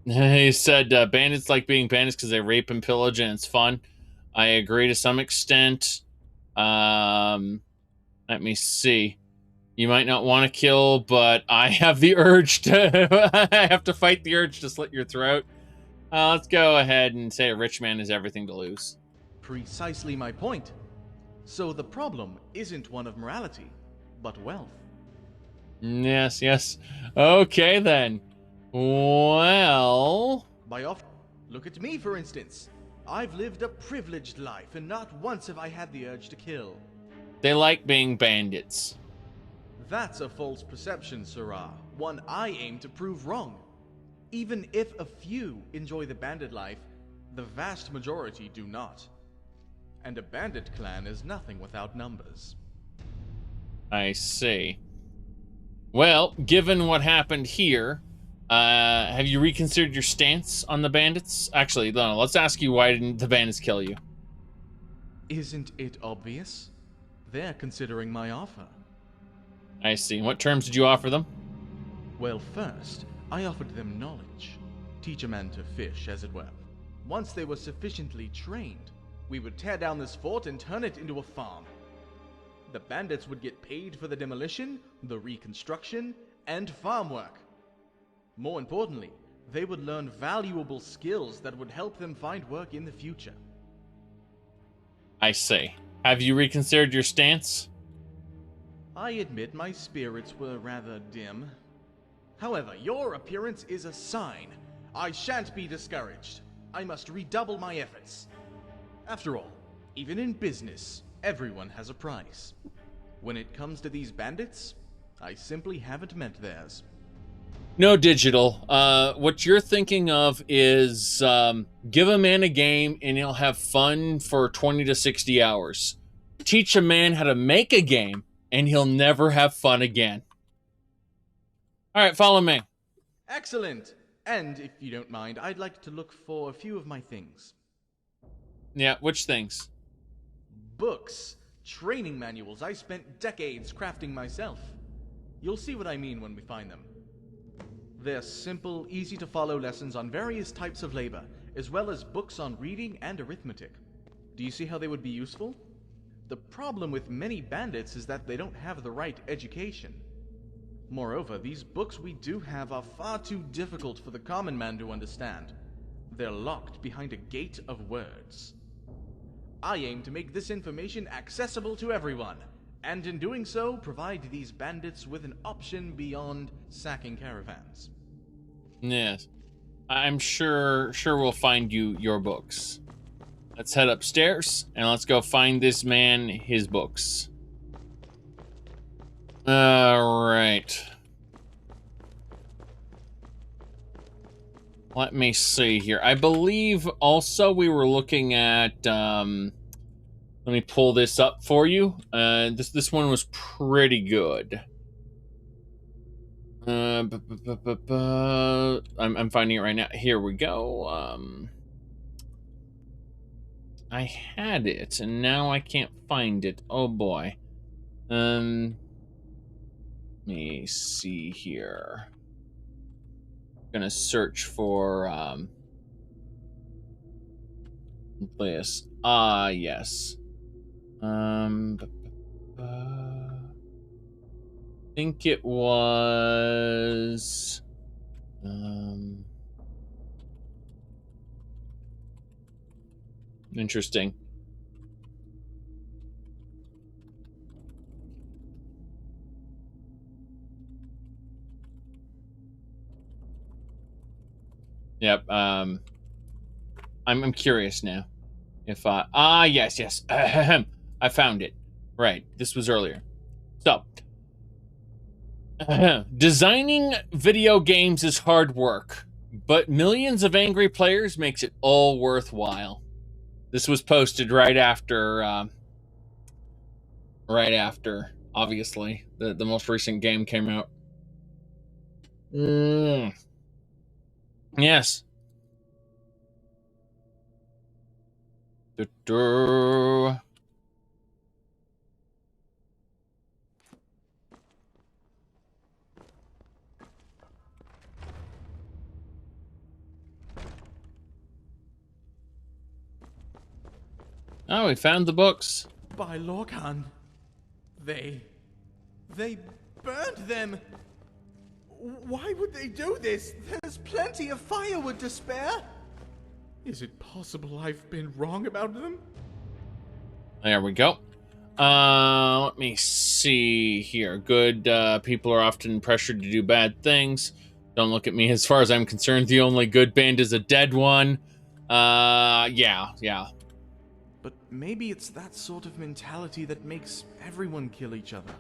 He said bandits like being bandits because they rape and pillage and it's fun. I agree to some extent. Let me see. You might not want to kill, but I have the urge to... I have to fight the urge to slit your throat. Let's go ahead and say a rich man has everything to lose. Precisely my point. So the problem isn't one of morality, but wealth. Yes, yes. Okay, then. Well... Look at me, for instance. I've lived a privileged life, and not once have I had the urge to kill. They like being bandits. That's a false perception, Sirrah. One I aim to prove wrong. Even if a few enjoy the bandit life, the vast majority do not. And a bandit clan is nothing without numbers. I see. Well, given what happened here, have you reconsidered your stance on the bandits? Actually, no, let's ask you, why didn't the bandits kill you? Isn't it obvious? They're considering my offer. I see. What terms did you offer them? Well, first, I offered them knowledge. Teach a man to fish, as it were. Once they were sufficiently trained, we would tear down this fort and turn it into a farm. The bandits would get paid for the demolition, the reconstruction, and farm work. More importantly, they would learn valuable skills that would help them find work in the future. I see. Have you reconsidered your stance? I admit my spirits were rather dim. However, your appearance is a sign. I shan't be discouraged. I must redouble my efforts. After all, even in business, everyone has a price. When it comes to these bandits, I simply haven't met theirs. No, Digital. What you're thinking of is give a man a game and he'll have fun for 20 to 60 hours. Teach a man how to make a game and he'll never have fun again. All right, follow me. Excellent. And if you don't mind, I'd like to look for a few of my things. Yeah, which things? Books, training manuals I spent decades crafting myself. You'll see what I mean when we find them. They're simple, easy-to-follow lessons on various types of labor, as well as books on reading and arithmetic. Do you see how they would be useful? The problem with many bandits is that they don't have the right education. Moreover, these books we do have are far too difficult for the common man to understand. They're locked behind a gate of words. I aim to make this information accessible to everyone, and in doing so, provide these bandits with an option beyond sacking caravans. Yes. I'm sure we'll find you your books. Let's head upstairs, and let's go find this man his books. All right. Let me see here. I believe also we were looking at... let me pull this up for you. This one was pretty good. I'm finding it right now. Here we go. I had it, and now I can't find it. Oh boy. Let me see here. Gonna search for this. Yes. I think it was... Interesting. Yep. I'm curious now. If yes. I found it. Right. This was earlier. So, designing video games is hard work, but millions of angry players makes it all worthwhile. This was posted right after, obviously, the most recent game came out. Yes. Oh, we found the books. By Lorcan, they burned them. Why would they do this? There's plenty of firewood to spare. Is it possible I've been wrong about them? There we go. Let me see here. Good people are often pressured to do bad things. Don't look at me. As far as I'm concerned, the only good band is a dead one. Yeah. But maybe it's that sort of mentality that makes everyone kill each other.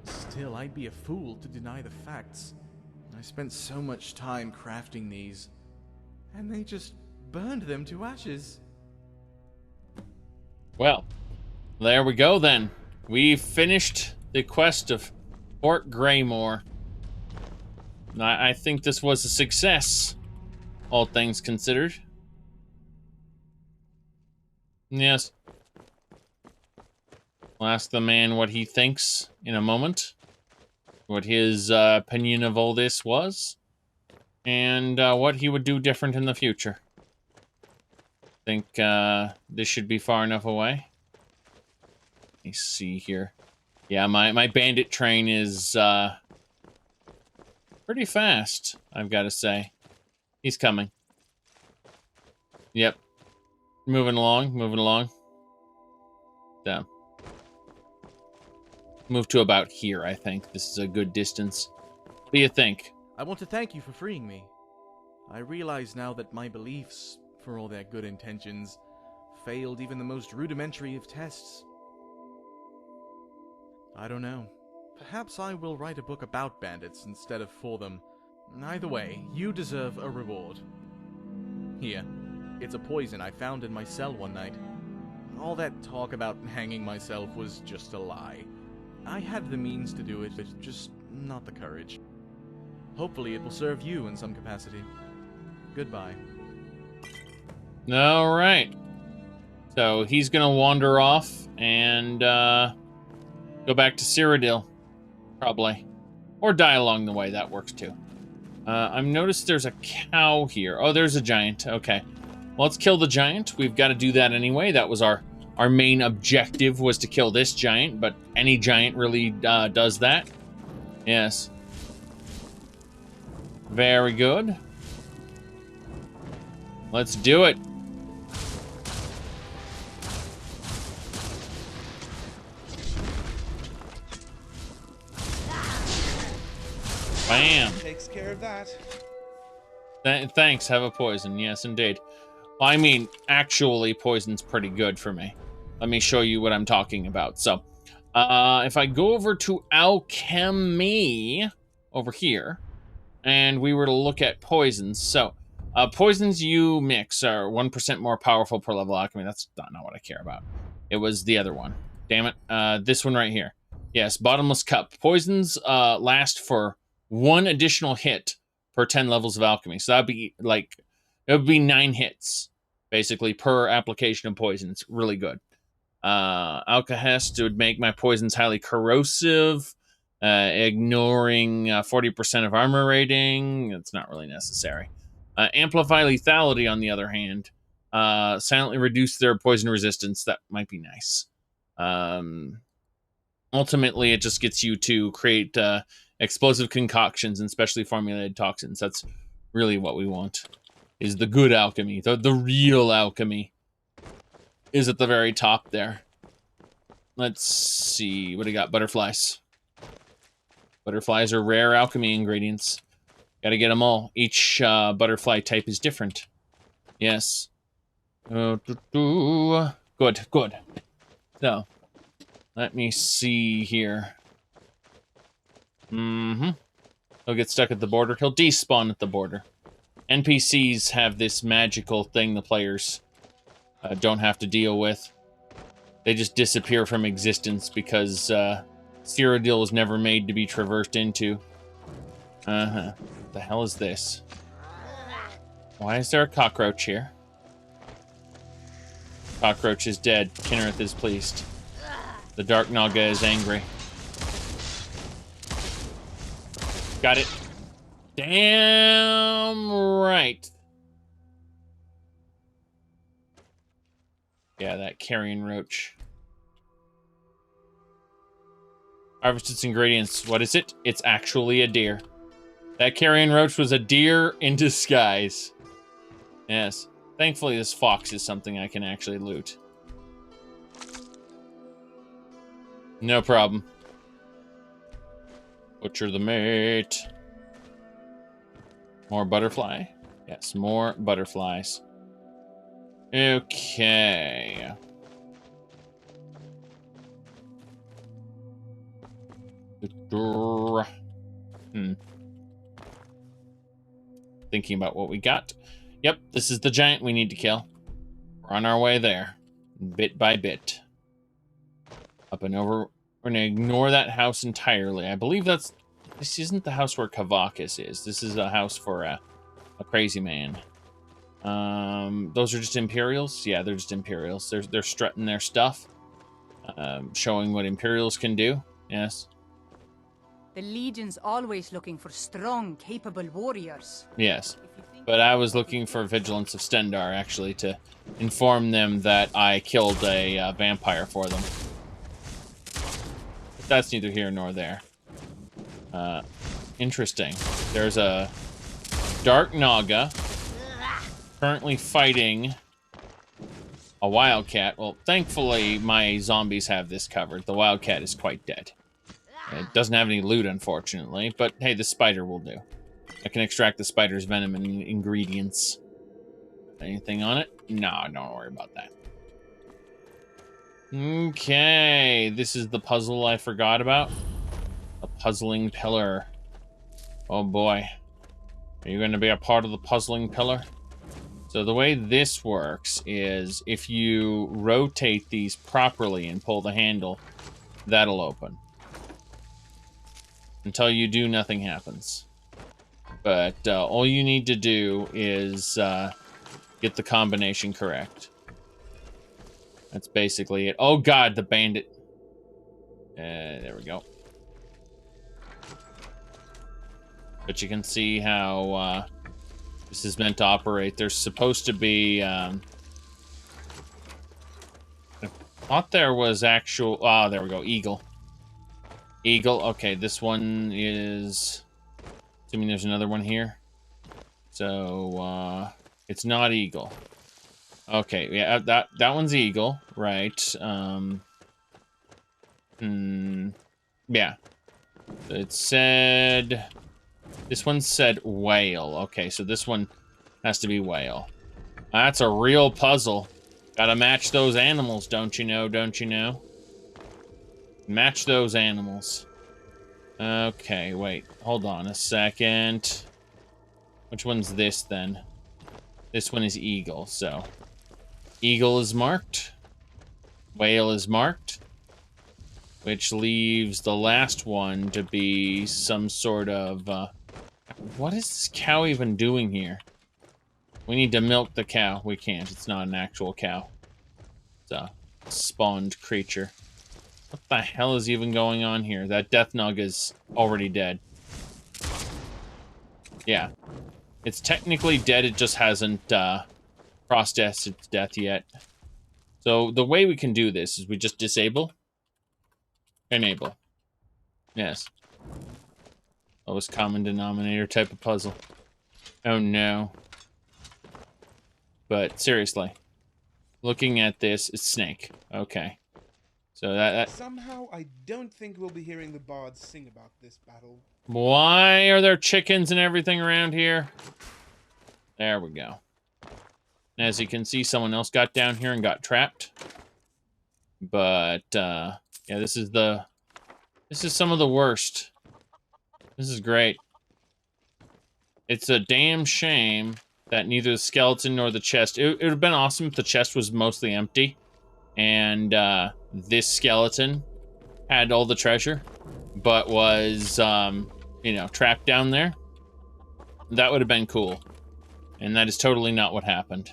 Still, I'd be a fool to deny the facts. I spent so much time crafting these, and they just burned them to ashes. Well, there we go then. We finished the quest of Fort Greymore. I think this was a success, all things considered. Yes. We'll ask the man what he thinks in a moment. What his opinion of all this was. And what he would do different in the future. Think this should be far enough away. Let me see here. Yeah, my bandit train is pretty fast, I've got to say. He's coming. Yep. Moving along. Down. Move to about here, I think. This is a good distance. What do you think? I want to thank you for freeing me. I realize now that my beliefs, for all their good intentions, failed even the most rudimentary of tests. I don't know. Perhaps I will write a book about bandits instead of for them. Either way, you deserve a reward. Here. It's a poison I found in my cell one night. All that talk about hanging myself was just a lie. I had the means to do it, but just not the courage. Hopefully it will serve you in some capacity. Goodbye. All right. So he's going to wander off and go back to Cyrodiil, probably. Or die along the way. That works too. I've noticed there's a cow here. Oh, there's a giant. Okay. Well, let's kill the giant. We've got to do that anyway. That was our main objective, was to kill this giant, but any giant really does that. Yes. Very good. Let's do it. Bam. Takes care of that. Thanks, have a poison. Yes, indeed. Well, I mean, actually, poison's pretty good for me. Let me show you what I'm talking about. So, if I go over to alchemy over here, and we were to look at poisons. So, poisons you mix are 1% more powerful per level alchemy. That's not what I care about. It was the other one. Damn it. This one right here. Yes, bottomless cup. Poisons last for 1 additional hit per 10 levels of alchemy. So that'd be like, it would be 9 hits, basically, per application of poison. It's really good. Alkahest would make my poisons highly corrosive, ignoring 40% of armor rating. It's not really necessary. Amplify lethality, on the other hand, silently reduce their poison resistance. That might be nice. Ultimately, it just gets you to create explosive concoctions and specially formulated toxins. That's really what we want, is the good alchemy. The real alchemy is at the very top there. Let's see. What do you got? Butterflies. Butterflies are rare alchemy ingredients. Gotta get them all. Each butterfly type is different. Yes. Good, good. So, let me see here. He'll get stuck at the border. He'll despawn at the border. NPCs have this magical thing the players don't have to deal with. They just disappear from existence because Cyrodiil was never made to be traversed into. What the hell is this? Why is there a cockroach here? Cockroach is dead. Kinnereth is pleased. The Dark Naga is angry. Got it. Damn right. Yeah, that carrion roach. Harvest its ingredients. What is it? It's actually a deer. That carrion roach was a deer in disguise. Yes. Thankfully, this fox is something I can actually loot. No problem. Butcher the meat. More butterfly? Yes, more butterflies. Okay. Thinking about what we got. Yep, this is the giant we need to kill. We're on our way there. Bit by bit. Up and over. We're going to ignore that house entirely. I believe this isn't the house where Kavakis is. This is a house for a crazy man. Those are just Imperials? Yeah, they're just Imperials. They're strutting their stuff. Showing what Imperials can do. Yes. The Legion's always looking for strong, capable warriors. Yes. But I was looking for Vigilance of Stendar, actually, to inform them that I killed a vampire for them. But that's neither here nor there. Interesting. There's a Dark Naga currently fighting a Wildcat. Well, thankfully, my zombies have this covered. The Wildcat is quite dead. It doesn't have any loot, unfortunately, but hey, the spider will do. I can extract the spider's venom and ingredients. Anything on it? No, don't worry about that. Okay, this is the puzzle I forgot about. A puzzling pillar. Oh boy. Are you going to be a part of the puzzling pillar? So the way this works is if you rotate these properly and pull the handle, that'll open. Until you do, nothing happens. But all you need to do is get the combination correct. That's basically it. Oh god, the bandit. There we go. But you can see how this is meant to operate. There's supposed to be... I thought there was actual... Ah, there we go. Eagle. Eagle. Okay, this one is... Assuming there's another one here. So, it's not Eagle. Okay, yeah, that one's Eagle, right. Yeah. It said... This one said whale. Okay, so this one has to be whale. That's a real puzzle. Gotta match those animals, don't you know, don't you know? Match those animals. Okay, wait. Hold on a second. Which one's this, then? This one is Eagle, so... Eagle is marked. Whale is marked. Which leaves the last one to be some sort of... what is this cow even doing here? We need to milk the cow. We can't. It's not an actual cow. It's a spawned creature. What the hell is even going on here? That Death Nug is already dead. Yeah. It's technically dead, it just hasn't processed its death yet. So the way we can do this is we just disable. Enable. Yes. Lowest common denominator type of puzzle. Oh no. But seriously. Looking at this, it's Snake. Okay. So that... Somehow, I don't think we'll be hearing the bards sing about this battle. Why are there chickens and everything around here? There we go. As you can see, someone else got down here and got trapped. But, yeah, this is some of the worst. This is great. It's a damn shame that neither the skeleton nor the chest... It would have been awesome if the chest was mostly empty. And, this skeleton had all the treasure. But was, you know, trapped down there. That would have been cool. And that is totally not what happened.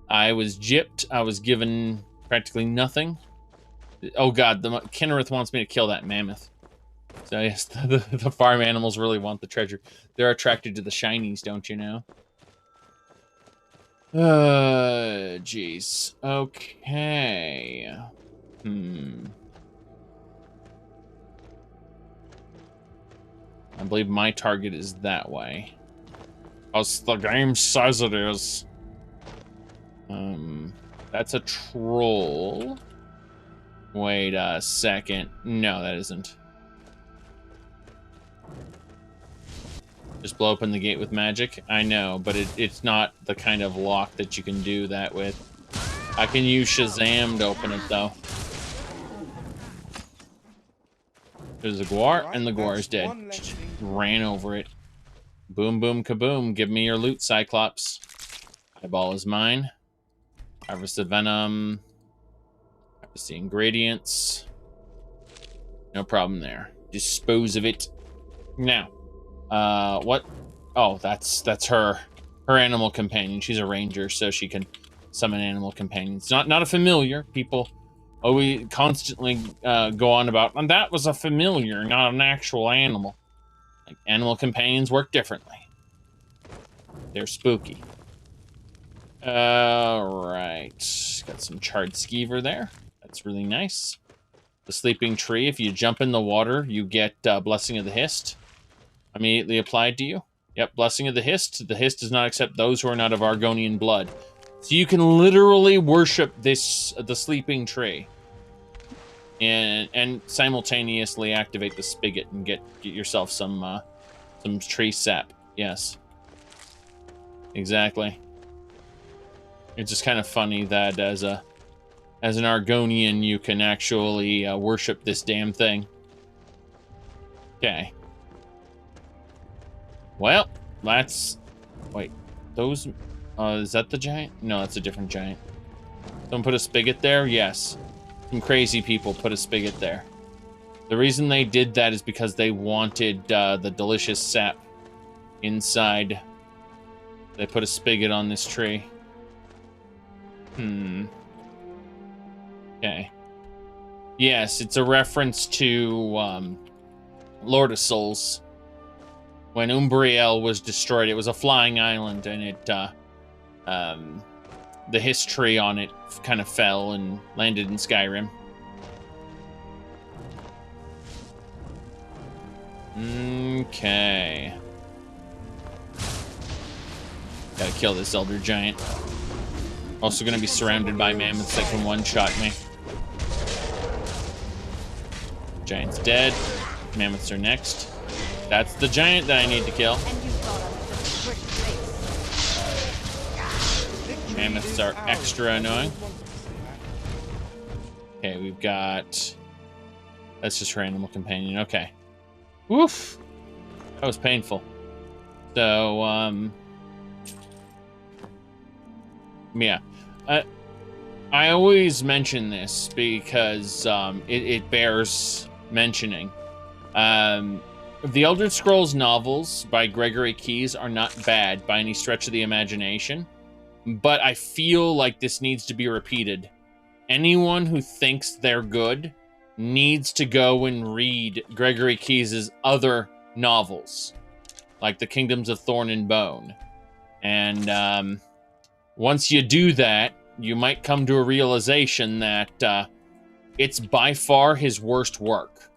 I was gypped. I was given practically nothing. Oh god, the Kinnereth wants me to kill that mammoth. So yes, the farm animals really want the treasure. They're attracted to the shinies, don't you know? Jeez. Okay. I believe my target is that way. As the game says it is. That's a troll. Wait a second. No, that isn't. Just blow open the gate with magic? I know, but it's not the kind of lock that you can do that with. I can use Shazam to open it, though. There's a Guar, and the Guar is dead. Just ran over it. Boom, boom, kaboom. Give me your loot, Cyclops. Eyeball is mine. Harvest the venom. Harvest the ingredients. No problem there. Dispose of it. Now, what? Oh, that's her animal companion. She's a ranger, so she can summon animal companions. Not a familiar. People always constantly go on about, and that was a familiar, not an actual animal. Like, animal companions work differently. They're spooky. Alright. Got some charred skeever there. That's really nice. The sleeping tree, if you jump in the water, you get Blessing of the Hist. Immediately applied to you. Yep, Blessing of the Hist. The Hist does not accept those who are not of Argonian blood. So you can literally worship the sleeping tree. And simultaneously activate the spigot and get yourself some tree sap. Yes. Exactly. It's just kind of funny that as an Argonian you can actually worship this damn thing. Okay. Well, that's... Wait, those... is that the giant? No, that's a different giant. Someone put a spigot there? Yes. Some crazy people put a spigot there. The reason they did that is because they wanted the delicious sap inside. They put a spigot on this tree. Okay. Yes, it's a reference to Lord of Souls. When Umbriel was destroyed, it was a flying island, and it the history on it kind of fell and landed in Skyrim. Okay. Gotta kill this Elder Giant. Also gonna be surrounded by mammoths that can one-shot me. Giant's dead. Mammoths are next. That's the giant that I need to kill. Mammoths are extra annoying. Okay, we've got... That's just her animal companion. Okay. Woof! That was painful. So, yeah. I always mention this because it bears mentioning. The Elder Scrolls novels by Gregory Keyes are not bad by any stretch of the imagination, but I feel like this needs to be repeated. Anyone who thinks they're good needs to go and read Gregory Keyes' other novels, like The Kingdoms of Thorn and Bone. And once you do that, you might come to a realization that it's by far his worst work.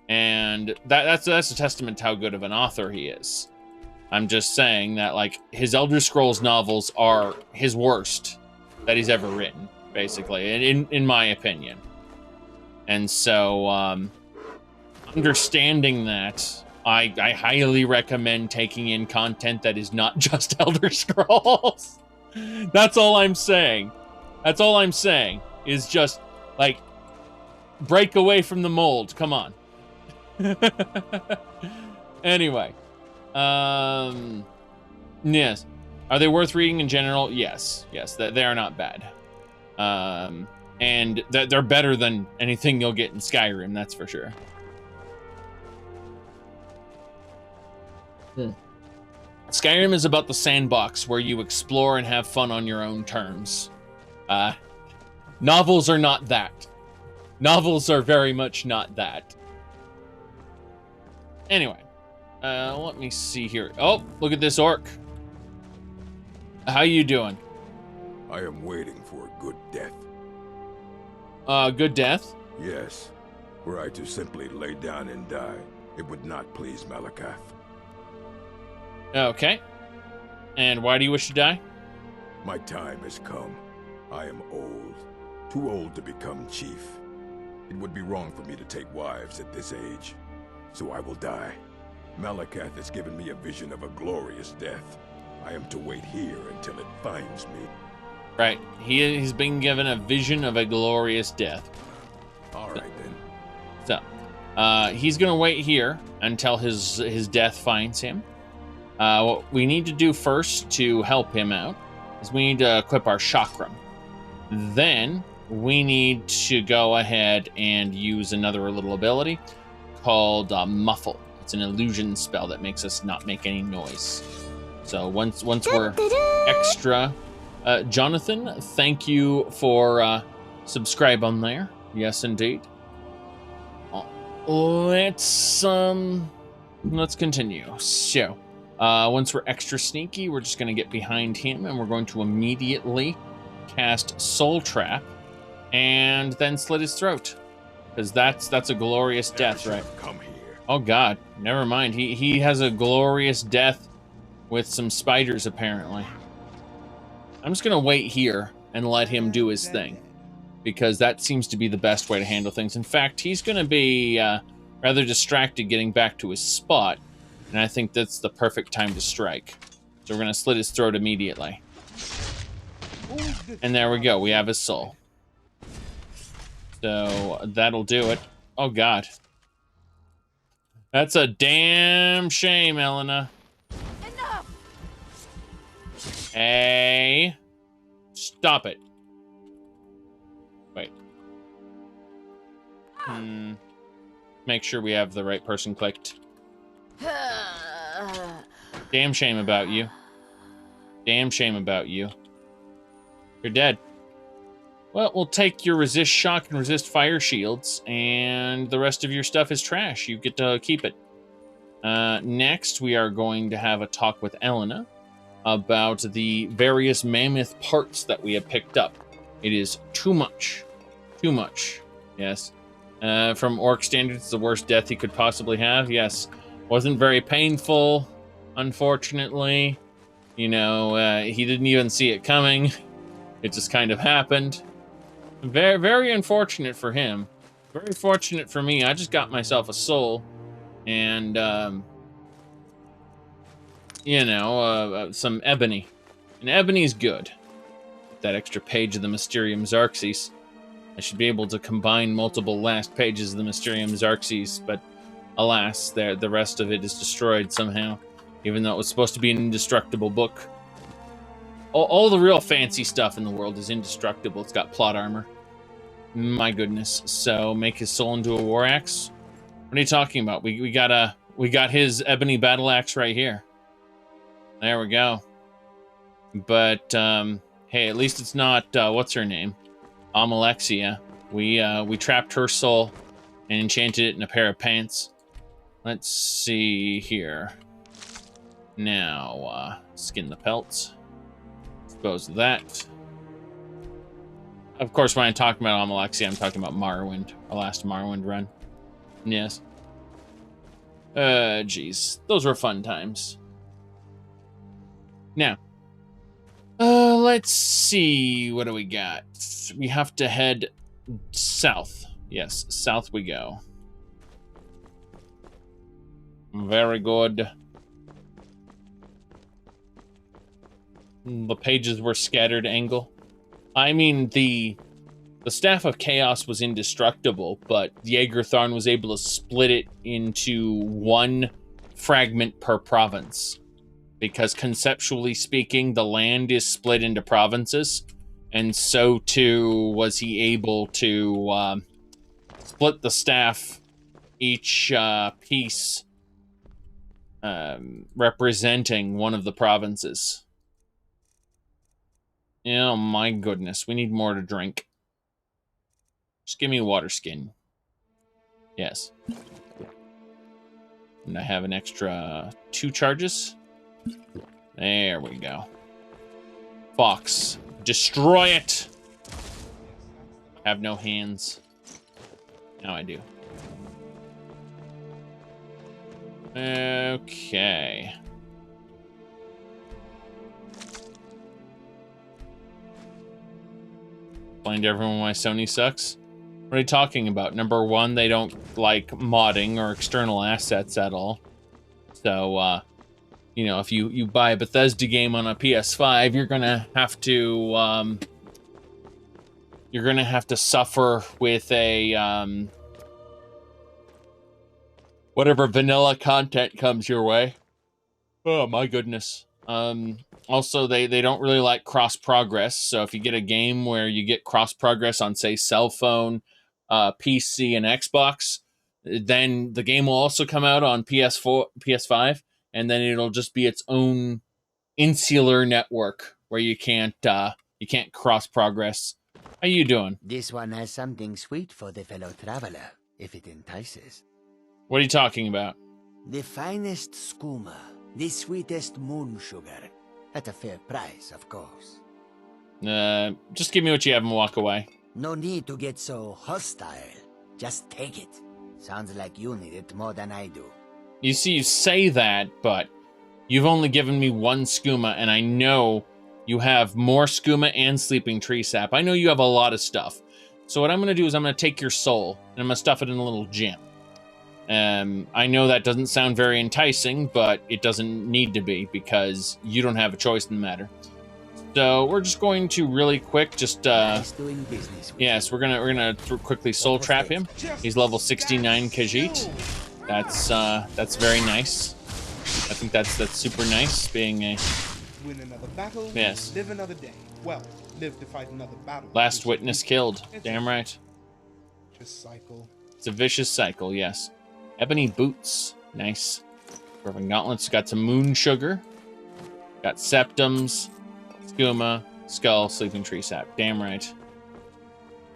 And that's a testament to how good of an author he is. I'm just saying that, like, his Elder Scrolls novels are his worst that he's ever written, basically, in my opinion. And so, understanding that, I highly recommend taking in content that is not just Elder Scrolls. That's all I'm saying. That's all I'm saying, is just, like, break away from the mold. Come on. Anyway. Yes. Are they worth reading in general? Yes. Yes, they are not bad. And they're better than anything you'll get in Skyrim, that's for sure. Skyrim is about the sandbox where you explore and have fun on your own terms. Novels are not that. Novels are very much not that. Anyway, let me see here. Oh, look at this orc. How you doing? I am waiting for a good death. Good death? Yes. Were I to simply lay down and die, it would not please Malakath. Okay. And why do you wish to die? My time has come. I am old. Too old to become chief. It would be wrong for me to take wives at this age. So I will die. Malakath has given me a vision of a glorious death. I am to wait here until it finds me. Right. He's been given a vision of a glorious death. All right, then. So, he's going to wait here until his death finds him. What we need to do first to help him out is we need to equip our chakram. Then we need to go ahead and use another little ability called Muffle. It's an illusion spell that makes us not make any noise. So once we're extra... Jonathan, thank you for subscribe on there. Yes, indeed. Let's continue. So, once we're extra sneaky, we're just going to get behind him, and we're going to immediately cast Soul Trap, and then slit his throat, because that's a glorious death, right? Come here. Oh God, never mind. He has a glorious death with some spiders, apparently. I'm just going to wait here and let him do his thing, because that seems to be the best way to handle things. In fact, he's going to be rather distracted getting back to his spot, and I think that's the perfect time to strike. So we're going to slit his throat immediately. And there we go. We have his soul. So that'll do it. Oh, God. That's a damn shame, Elena. Hey, stop it. Wait. Make sure we have the right person clicked. Damn shame about you. Damn shame about you. You're dead. Well, we'll take your resist shock and resist fire shields, and the rest of your stuff is trash. You get to keep it. Next, we are going to have a talk with Elena about the various mammoth parts that we have picked up. It is too much. Too much. Yes. From orc standards, the worst death he could possibly have. Yes. Wasn't very painful, unfortunately. You know, he didn't even see it coming. It just kind of happened. Very, very unfortunate for him. Very fortunate for me. I just got myself a soul. And, you know, some ebony. And ebony's good. That extra page of the Mysterium Xarxes. I should be able to combine multiple last pages of the Mysterium Xarxes, but alas, the rest of it is destroyed somehow, even though it was supposed to be an indestructible book. All the real fancy stuff in the world is indestructible. It's got plot armor. My goodness. So, make his soul into a war axe? What are you talking about? We got his ebony battle axe right here. There we go. But, hey, at least it's not, what's her name? Amalexia. We trapped her soul and enchanted it in a pair of pants. Let's see here. Now, skin the pelts. Dispose of that. Of course, when I'm talking about Almalexia, I'm talking about Morrowind, our last Morrowind run. Yes. Jeez. Those were fun times. Now, let's see. What do we got? We have to head south. Yes, south we go. Very good. The pages were scattered angle. I mean, the Staff of Chaos was indestructible, but Jaegerthorn was able to split it into one fragment per province. Because conceptually speaking, the land is split into provinces, and so too was he able to split the staff, each piece representing one of the provinces. Oh my goodness, we need more to drink. Just give me a water skin. Yes. And I have an extra 2 charges. There we go. Fox, destroy it! Have no hands. Now I do. Okay. Explain to everyone why Sony sucks. What are you talking about? Number one, they don't like modding or external assets at all. So, you know, if you buy a Bethesda game on a PS5, you're gonna have to suffer with a whatever vanilla content comes your way. Oh my goodness. Also, they don't really like cross progress. So if you get a game where you get cross progress on, say, cell phone, PC, and Xbox, then the game will also come out on PS4, PS5, and then it'll just be its own insular network where you can't cross progress. How you doing? This one has something sweet for the fellow traveler, if it entices. What are you talking about? The finest skooma, the sweetest moon sugar, at a fair price, of course. Just give me what you have and walk away. No need to get so hostile. Just take it. Sounds like you need it more than I do. You see, you say that, but you've only given me 1 skooma, and I know you have more skooma and sleeping tree sap. I know you have a lot of stuff. So what I'm going to do is I'm going to take your soul, and I'm going to stuff it in a little gem. I know that doesn't sound very enticing, but it doesn't need to be, because you don't have a choice in the matter. So we're just going to really quick, yes, we're gonna quickly soul trap him. He's level 69 Khajiit. That's very nice. I think that's super nice, being a win another battle. Yes. Live another day. Well, live to fight another battle. Last witness killed. Damn right. Just cycle. It's a vicious cycle. Yes. Ebony boots. Nice. Dwarven gauntlets. Got some moon sugar. Got septums. Skooma, skull, sleeping tree sap. Damn right.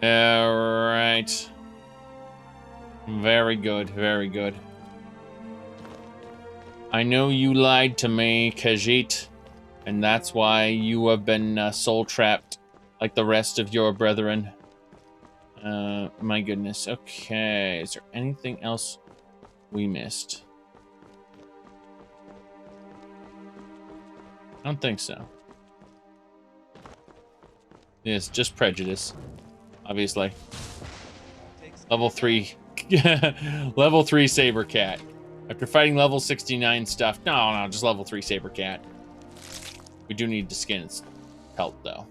Alright. Very good, very good. I know you lied to me, Khajiit, and that's why you have been soul-trapped like the rest of your brethren. My goodness. Okay, is there anything else we missed? I don't think so. Yes, just prejudice, obviously. Level 3, level 3 saber cat. After fighting level 69 stuff, no, just level 3 saber cat. We do need to skin its pelt though.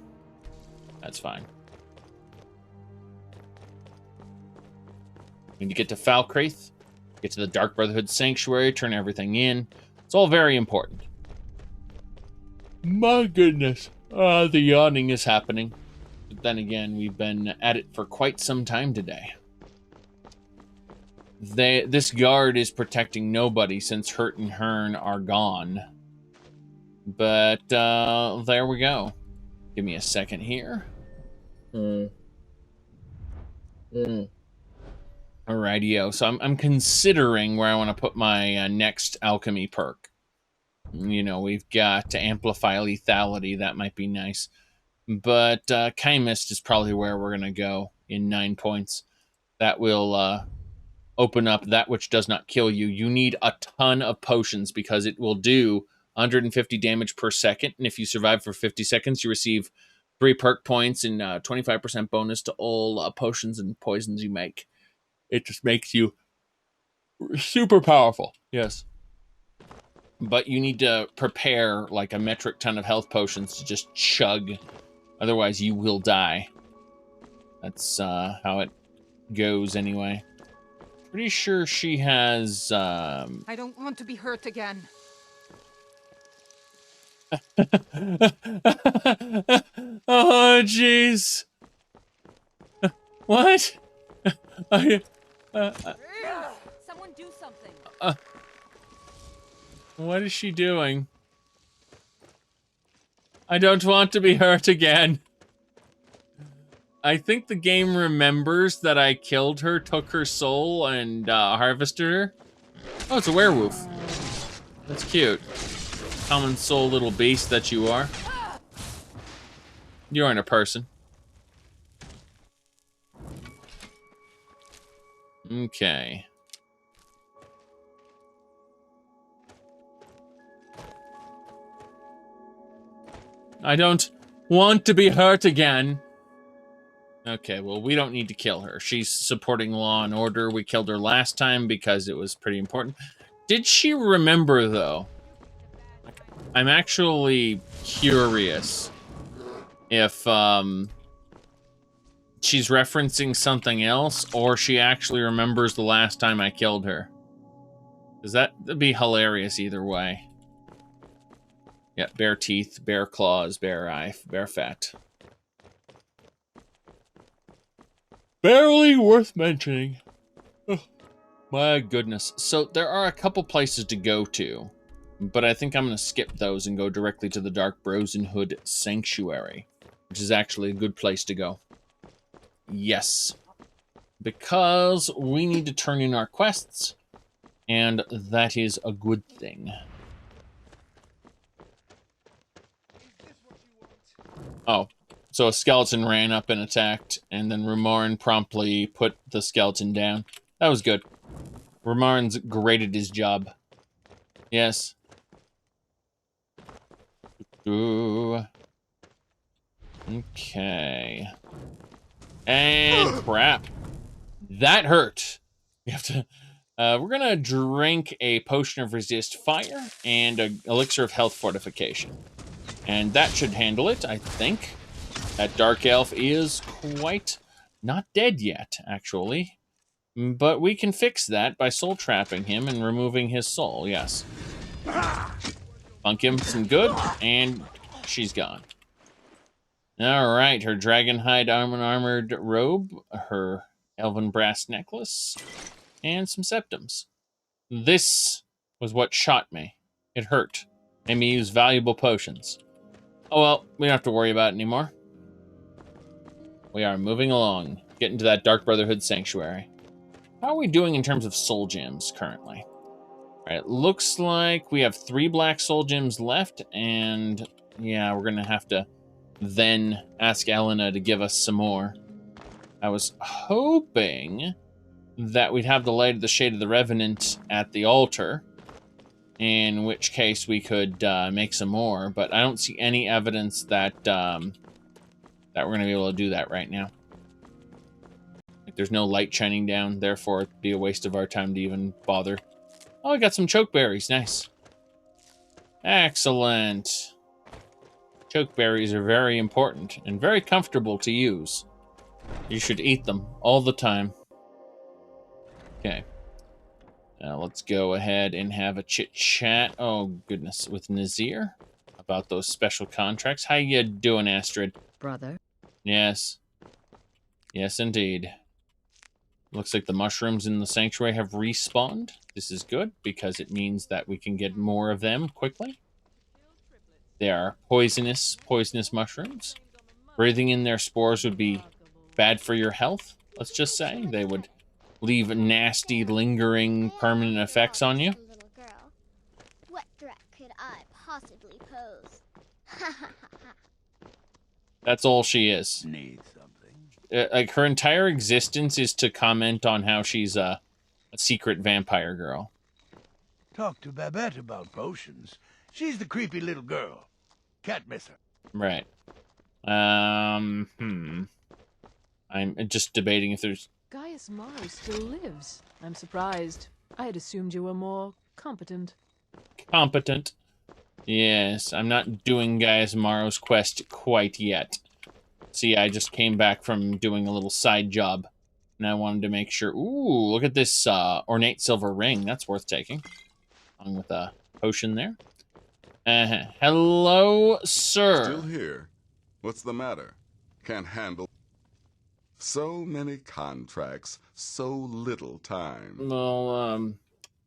That's fine. When you get to Falkraith, get to the Dark Brotherhood Sanctuary, turn everything in. It's all very important. My goodness. The yawning is happening. But then again, we've been at it for quite some time today. This guard is protecting nobody since Hurt and Hearn are gone. But, there we go. Give me a second here. Alrighty-o. So I'm considering where I want to put my next alchemy perk. You know, we've got to amplify lethality. That might be nice. But Chymist is probably where we're going to go in 9 points. That will open up that which does not kill you. You need a ton of potions because it will do 150 damage per second. And if you survive for 50 seconds, you receive 3 perk points and 25% bonus to all potions and poisons you make. It just makes you super powerful. Yes. But you need to prepare like a metric ton of health potions to just chug. Otherwise, you will die. That's how it goes anyway. Pretty sure she has... I don't want to be hurt again. Oh, jeez. What? Someone do something. What is she doing? I don't want to be hurt again. I think the game remembers that I killed her, took her soul, and harvested her. Oh, it's a werewolf. That's cute. Common soul little beast that you are. You aren't a person. Okay. I don't want to be hurt again. Okay, well, we don't need to kill her. She's supporting law and order. We killed her last time because it was pretty important. Did she remember, though? I'm actually curious if she's referencing something else or she actually remembers the last time I killed her. Because that'd be hilarious either way. Yeah, bare teeth, bare claws, bare eye, bare fat. Barely worth mentioning. Oh, my goodness. So there are a couple places to go to, but I think I'm going to skip those and go directly to the Dark Brosenhood Sanctuary, which is actually a good place to go. Yes. Because we need to turn in our quests, and that is a good thing. Oh, so a skeleton ran up and attacked, and then Ramarn promptly put the skeleton down. That was good. Ramarn's great at his job. Yes. Ooh. Okay. And crap. That hurt. We have to... we're gonna drink a potion of resist fire and an elixir of health fortification. And that should handle it, I think. That dark elf is quite not dead yet, actually. But we can fix that by soul trapping him and removing his soul, yes. Funk him some good, and she's gone. Alright, her dragonhide armored robe, her elven brass necklace, and some septums. This was what shot me. It hurt. Made me use valuable potions. Oh well, we don't have to worry about it anymore. We are moving along, getting to that Dark Brotherhood Sanctuary. How are we doing in terms of soul gems currently? All right, it looks like we have 3 black soul gems left, and yeah, we're gonna have to then ask Elena to give us some more. I was hoping that we'd have the Light of the Shade of the Revenant at the altar, in which case we could make some more, but I don't see any evidence that that we're going to be able to do that right now. Like, there's no light shining down, therefore it'd be a waste of our time to even bother. Oh, I got some chokeberries, nice. Excellent. Chokeberries are very important and very comfortable to use. You should eat them all the time. Okay. Now let's go ahead and have a chit-chat, oh goodness, with Nazir about those special contracts. How you doing, Astrid? Brother. Yes. Yes, indeed. Looks like the mushrooms in the sanctuary have respawned. This is good, because it means that we can get more of them quickly. They are poisonous mushrooms. Breathing in their spores would be bad for your health, let's just say. They would leave nasty, lingering, permanent effects on you. Little girl. What threat could I possibly pose? That's all she is. Need something? Like, her entire existence is to comment on how she's a secret vampire girl. Talk to Babette about potions. She's the creepy little girl. Can't miss her. Right. I'm just debating if there's... Gaius Maro still lives. I'm surprised. I had assumed you were more competent. Competent. Yes, I'm not doing Gaius Maro's quest quite yet. See, I just came back from doing a little side job. And I wanted to make sure... Ooh, look at this ornate silver ring. That's worth taking. Along with a potion there. Hello, sir. Still here? What's the matter? Can't handle... So many contracts, so little time. Well,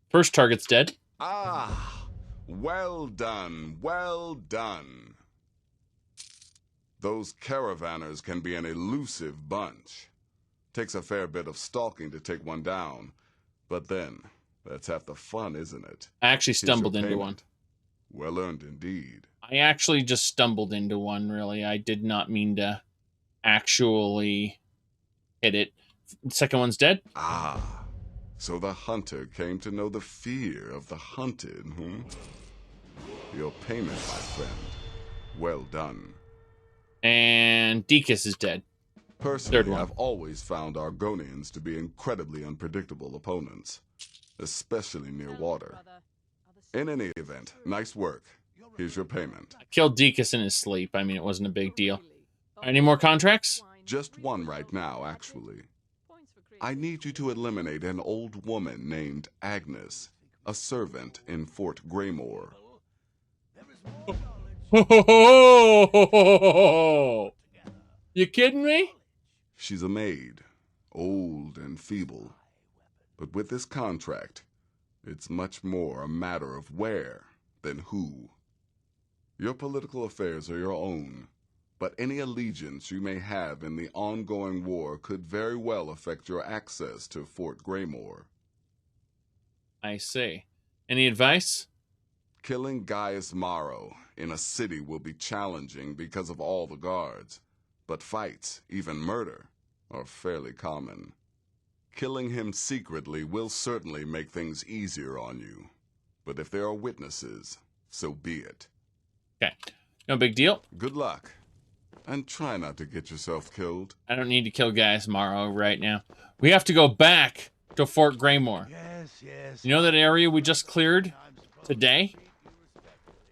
first target's dead. Ah, well done, well done. Those caravanners can be an elusive bunch. Takes a fair bit of stalking to take one down. But then, that's half the fun, isn't it? I actually stumbled into one. Well earned indeed. I actually just stumbled into one, really. I did not mean to actually hit it. Second one's dead. Ah, so the hunter came to know the fear of the hunted, Your payment, my friend. Well done. And Dekus is dead. Personally, I've always found Argonians to be incredibly unpredictable opponents, especially near water. In any event, nice work. Here's your payment. I killed Dekus in his sleep. I mean, it wasn't a big deal. Any more contracts? Just one right now, actually. I need you to eliminate an old woman named Agnes, a servant in Fort Greymore. You kidding me? She's a maid, old and feeble. But with this contract, it's much more a matter of where than who. Your political affairs are your own, but any allegiance you may have in the ongoing war could very well affect your access to Fort Greymore. I see. Any advice? Killing Gaius Maro in a city will be challenging because of all the guards, but fights, even murder, are fairly common. Killing him secretly will certainly make things easier on you, but if there are witnesses, so be it. Okay, no big deal. Good luck, and try not to get yourself killed. I don't need to kill Gaius Maro right now. We have to go back to Fort Greymore. Yes. You know that area we just cleared today?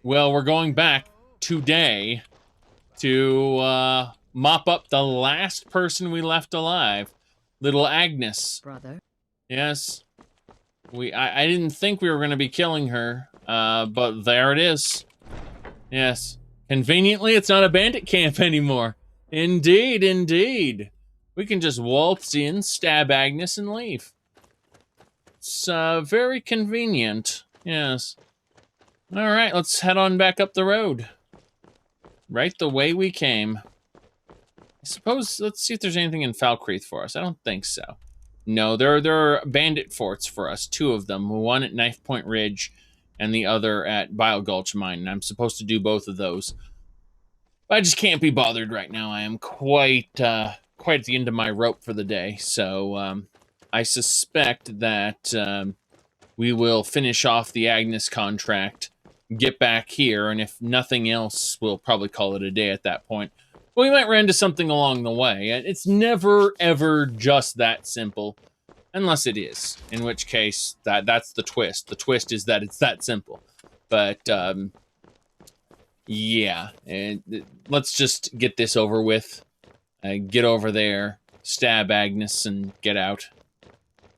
Well, we're going back today to mop up the last person we left alive, little Agnes. Brother. Yes. I didn't think we were going to be killing her, but there it is. Yes. Conveniently, it's not a bandit camp anymore. Indeed, indeed. We can just waltz in, stab Agnes, and leave. It's very convenient. Yes. All right, let's head on back up the road. Right the way we came. I suppose, let's see if there's anything in Falkreath for us. I don't think so. No, there are bandit forts for us, 2 of them. One at Knife Point Ridge and the other at Bile Gulch Mine. And I'm supposed to do both of those. But I just can't be bothered right now. I am quite at the end of my rope for the day. So I suspect that we will finish off the Agnes contract, get back here, and if nothing else, we'll probably call it a day at that point. But we might run into something along the way. It's never, ever just that simple. Unless it is. In which case, that's the twist. The twist is that it's that simple. But, yeah. Let's just get this over with. Get over there, stab Agnes, and get out.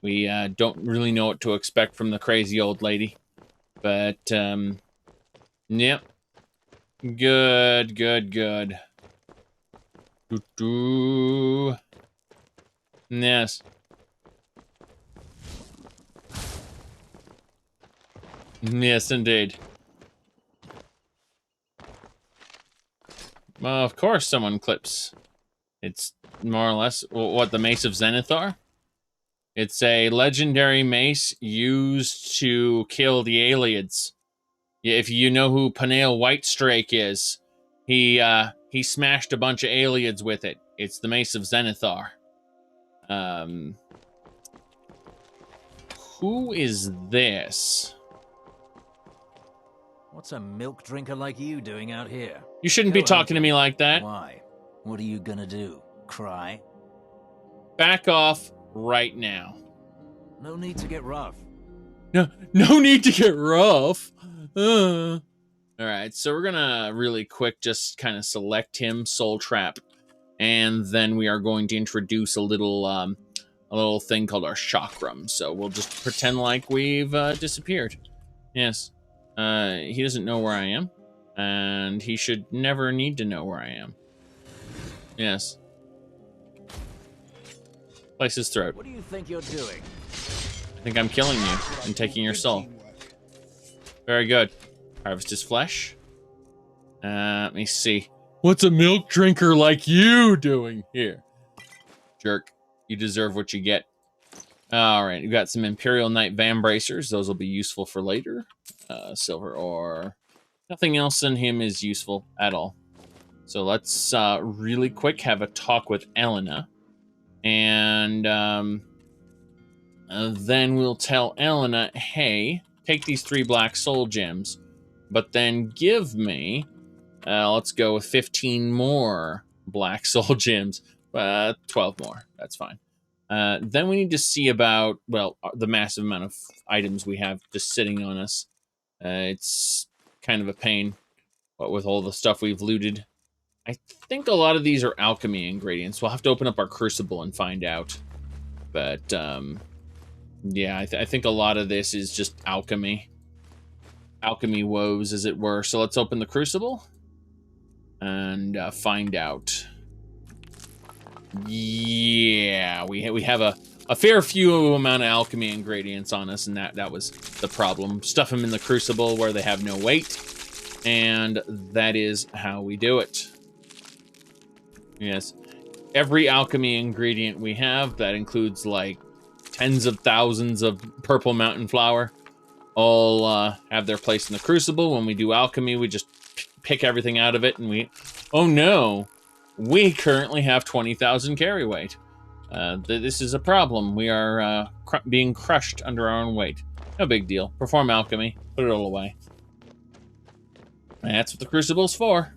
We don't really know what to expect from the crazy old lady. But, yep. Good. Doo-doo. Yes. Yes, indeed. Well, of course someone clips. It's more or less what the Mace of Zenithar? It's a legendary mace used to kill the Aliens. If you know who Panael Whitestrake is, He smashed a bunch of aliens with it. It's the Mace of Zenithar. Who is this? What's a milk drinker like you doing out here? You shouldn't be talking to me like that. Why? What are you gonna do? Cry? Back off right now. No need to get rough. No need to get rough. All right, so we're gonna really quick just kind of select him, Soul Trap, and then we are going to introduce a little thing called our chakram. So we'll just pretend like we've disappeared. Yes. He doesn't know where I am, and he should never need to know where I am. Yes. Place his throat. What do you think you're doing? I think I'm killing you and taking your soul. Very good. Harvest his flesh. Let me see. What's a milk drinker like you doing here? Jerk. You deserve what you get. All right, we've got some Imperial Knight Vambracers. Those will be useful for later. Silver ore. Nothing else in him is useful at all. So let's really quick have a talk with Elena. And then we'll tell Elena, hey, take these 3 black soul gems, but then give me, let's go with 15 more black soul gems. 12 more, that's fine. Then we need to see about, well, the massive amount of items we have just sitting on us. It's kind of a pain, what with all the stuff we've looted. I think a lot of these are alchemy ingredients. We'll have to open up our crucible and find out. But, yeah, I think a lot of this is just alchemy. Alchemy woes, as it were. So let's open the crucible and find out. Yeah, we have a fair few amount of alchemy ingredients on us, and that was the problem. Stuff them in the crucible where they have no weight, and that is how we do it. Yes, every alchemy ingredient we have, that includes like tens of thousands of purple mountain flower, all have their place in the crucible. When we do alchemy, we just pick everything out of it, and we, oh no, we currently have 20,000 carry weight. This is a problem. We are being crushed under our own weight. No big deal. Perform alchemy. Put it all away. And that's what the crucible's for.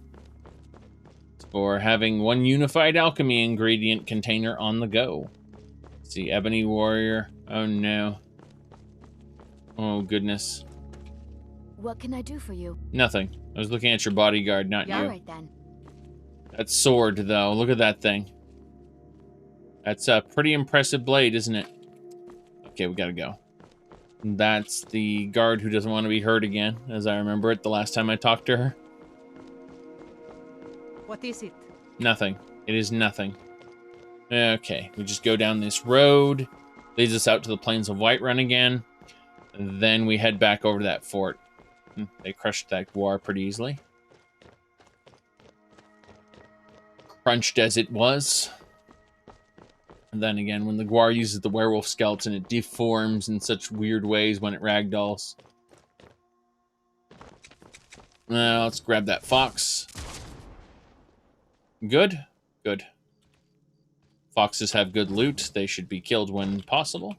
It's for having one unified alchemy ingredient container on the go. Let's see, Ebony Warrior. Oh no. Oh goodness. What can I do for you? Nothing. I was looking at your bodyguard, not you. All right then. That sword, though. Look at that thing. That's a pretty impressive blade, isn't it? Okay, we gotta go. That's the guard who doesn't want to be hurt again, as I remember it the last time I talked to her. What is it? Nothing. It is nothing. Okay, we just go down this road. Leads us out to the Plains of Whiterun again. And then we head back over to that fort. They crushed that guar pretty easily. Crunched as it was. And then again, when the guar uses the werewolf skeleton, it deforms in such weird ways when it ragdolls. Let's grab that fox. Good? Good. Foxes have good loot. They should be killed when possible.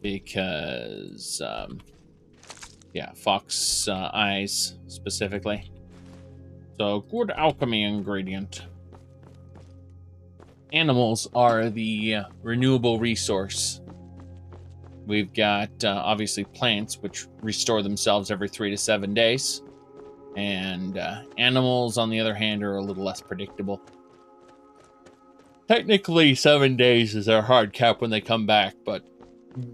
Because, yeah, fox eyes, specifically. So, good alchemy ingredient. Animals are the renewable resource. We've got, obviously, plants, which restore themselves every 3 to 7 days. And animals, on the other hand, are a little less predictable. Technically, 7 days is our hard cap when they come back, but,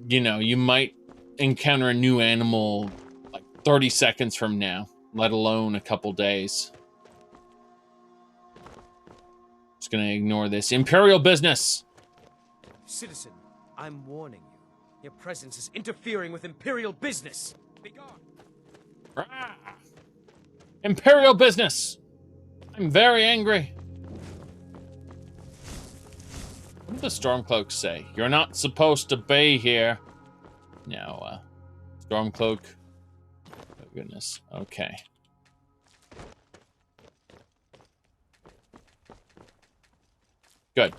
you know, you might encounter a new animal like 30 seconds from now, let alone a couple days. Just gonna ignore this. Imperial business! Citizen, I'm warning you. Your presence is interfering with Imperial business. Be gone. Imperial business! I'm very angry. What did the Stormcloak say? You're not supposed to be here. No, Stormcloak. Oh, goodness. Okay. Good.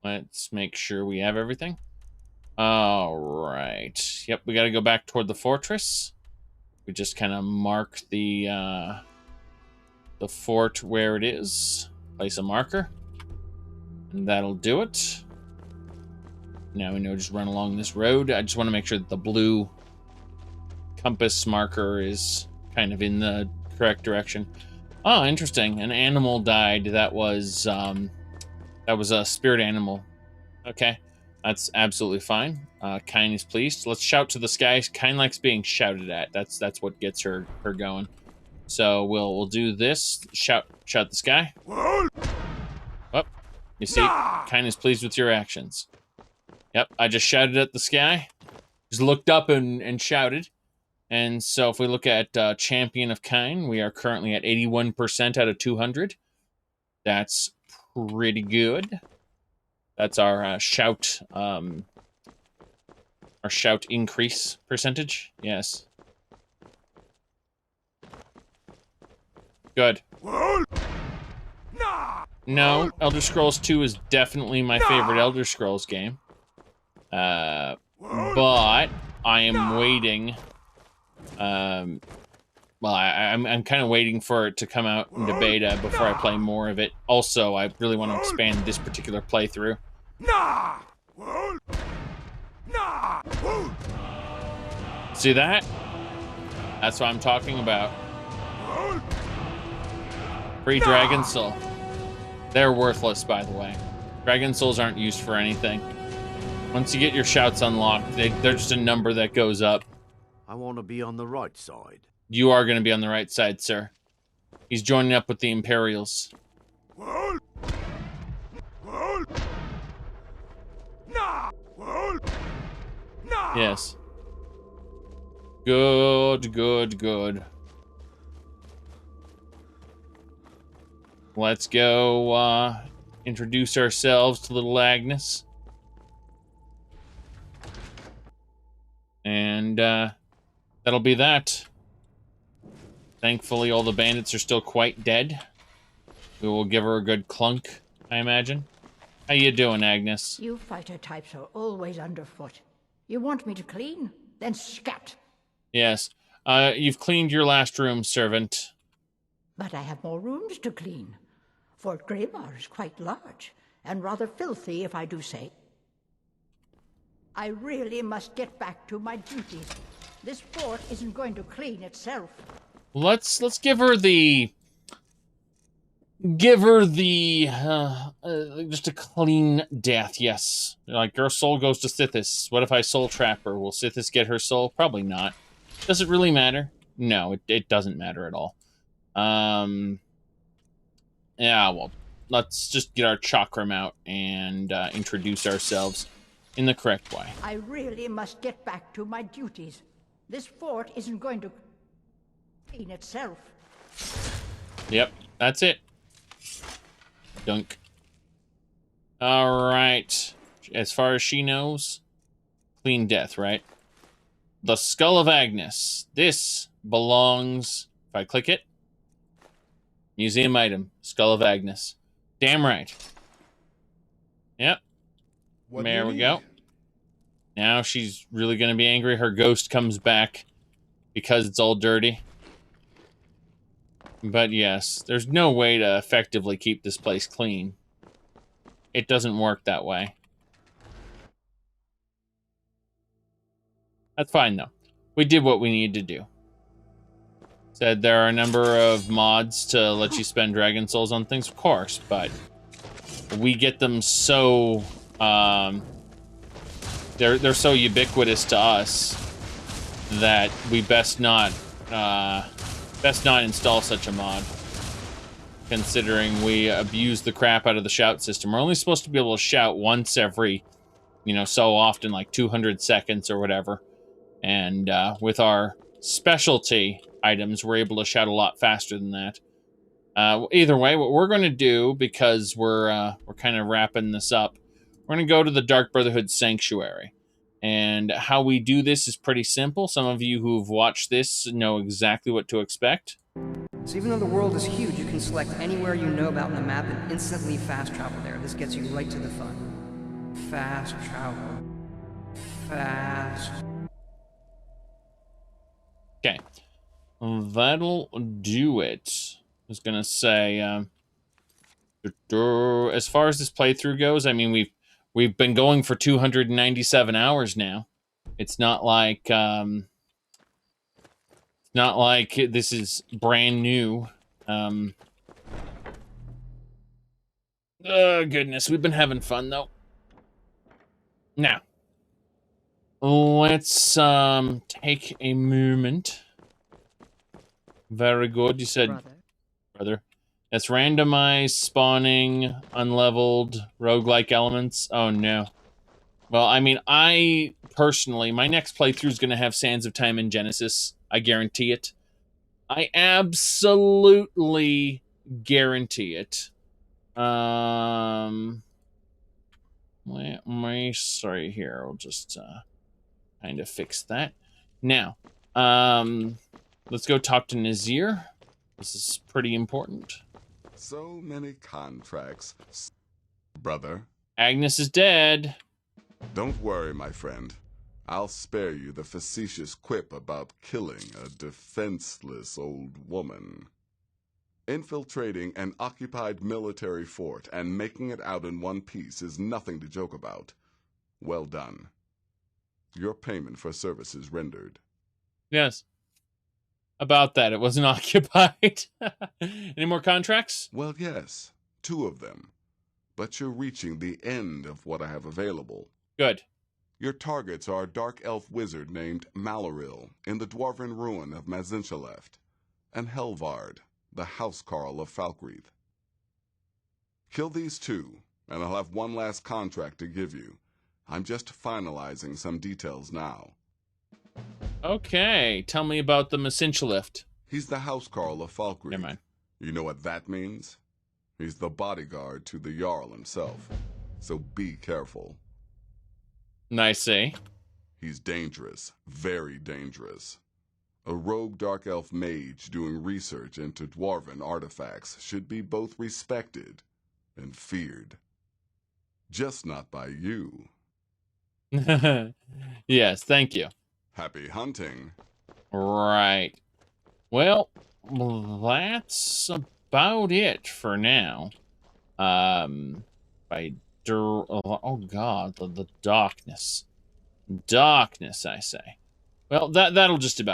Let's make sure we have everything. All right. Yep, we got to go back toward the fortress. We just kind of mark the fort where it is. Place a marker. And that'll do it. Now we know just run along this road. I just want to make sure that the blue compass marker is kind of in the correct direction. Oh, interesting. An animal died. That was a spirit animal. Okay. That's absolutely fine. Kine is pleased. Let's shout to the sky. Kine likes being shouted at. That's what gets her going. So we'll do this. Shout the sky. Oh, you see, Kine is pleased with your actions. Yep, I just shouted at the sky. Just looked up and shouted. And so if we look at Champion of Kine, we are currently at 81% out of 200. That's pretty good. That's our shout increase percentage. Yes. Good. No, Elder Scrolls 2 is definitely my favorite Elder Scrolls game. But I am waiting. Well, I'm kind of waiting for it to come out into beta before I play more of it. Also, I really want to expand this particular playthrough. See that? That's what I'm talking about. Free Dragon Soul. They're worthless, by the way. Dragon Souls aren't used for anything. Once you get your shouts unlocked, they're just a number that goes up. I want to be on the right side. You are going to be on the right side, sir. He's joining up with the Imperials. Yes. Good, good, good. Let's go introduce ourselves to little Agnes. And that'll be that. Thankfully, all the bandits are still quite dead. We will give her a good clunk, I imagine. How you doing, Agnes? You fighter types are always underfoot. You want me to clean? Then scat. Yes. You've cleaned your last room, servant. But I have more rooms to clean. Fort Greymar is quite large, and rather filthy, if I do say. I really must get back to my duties. This fort isn't going to clean itself. Let's give her the just a clean death. Yes, like her soul goes to Sithis. What if I soul trap her? Will Sithis get her soul? Probably not. Does it really matter? No, it doesn't matter at all. Yeah, well, let's just get our chakram out and introduce ourselves in the correct way. I really must get back to my duties. This fort isn't going to clean itself. Yep, that's it. Dunk. All right. As far as she knows, clean death, right? The Skull of Agnes. This belongs, if I click it, museum item, Skull of Agnes. Damn right. Yep. There we go. Now she's really going to be angry. Her ghost comes back because it's all dirty. But yes, there's no way to effectively keep this place clean. It doesn't work that way. That's fine, though. We did what we needed to do. Said there are a number of mods to let you spend Dragon Souls on things, of course, but we get them so... They're so ubiquitous to us that we best not install such a mod, considering we abuse the crap out of the shout system. We're only supposed to be able to shout once every, so often, like 200 seconds or whatever. And with our specialty items, we're able to shout a lot faster than that. Either way, what we're going to do, because we're kind of wrapping this up, we're going to go to the Dark Brotherhood Sanctuary. And how we do this is pretty simple. Some of you who've watched this know exactly what to expect. So even though the world is huge, you can select anywhere you know about on the map and instantly fast travel there. This gets you right to the fun. Fast travel. Fast. Okay. That'll do it. I was gonna say, as far as this playthrough goes, I mean, we've been going for 297 hours now. It's not like this is brand new. Oh goodness, we've been having fun though. Now, let's take a moment. Very good. You said, brother. That's randomized, spawning, unleveled, roguelike elements. Oh no. Well, I mean, I personally, my next playthrough is going to have Sands of Time and Genesis. I guarantee it. I absolutely guarantee it. Sorry here. I'll just kind of fix that. Now, let's go talk to Nazir. This is pretty important. So many contracts, brother. Agnes is dead. Don't worry, my friend. I'll spare you the facetious quip about killing a defenseless old woman. Infiltrating an occupied military fort and making it out in one piece is nothing to joke about. Well done. Your payment for services rendered. Yes. About that, it wasn't occupied. Any more contracts? Well, yes. 2 of them. But you're reaching the end of what I have available. Good. Your targets are a dark elf wizard named Celril in the dwarven ruin of Mazinchaleft, and Helvard, the housecarl of Falkreath. Kill these 2, and I'll have one last contract to give you. I'm just finalizing some details now. Okay, tell me about the Mazinchaleft. He's the housecarl of Falkreath. Never mind. You know what that means? He's the bodyguard to the Jarl himself, so be careful. Nice, eh? He's dangerous, very dangerous. A rogue dark elf mage doing research into dwarven artifacts should be both respected and feared. Just not by you. Yes, thank you. Happy hunting. Right. Well, that's about it for now. Oh god, the darkness. Darkness, I say. Well, that'll just about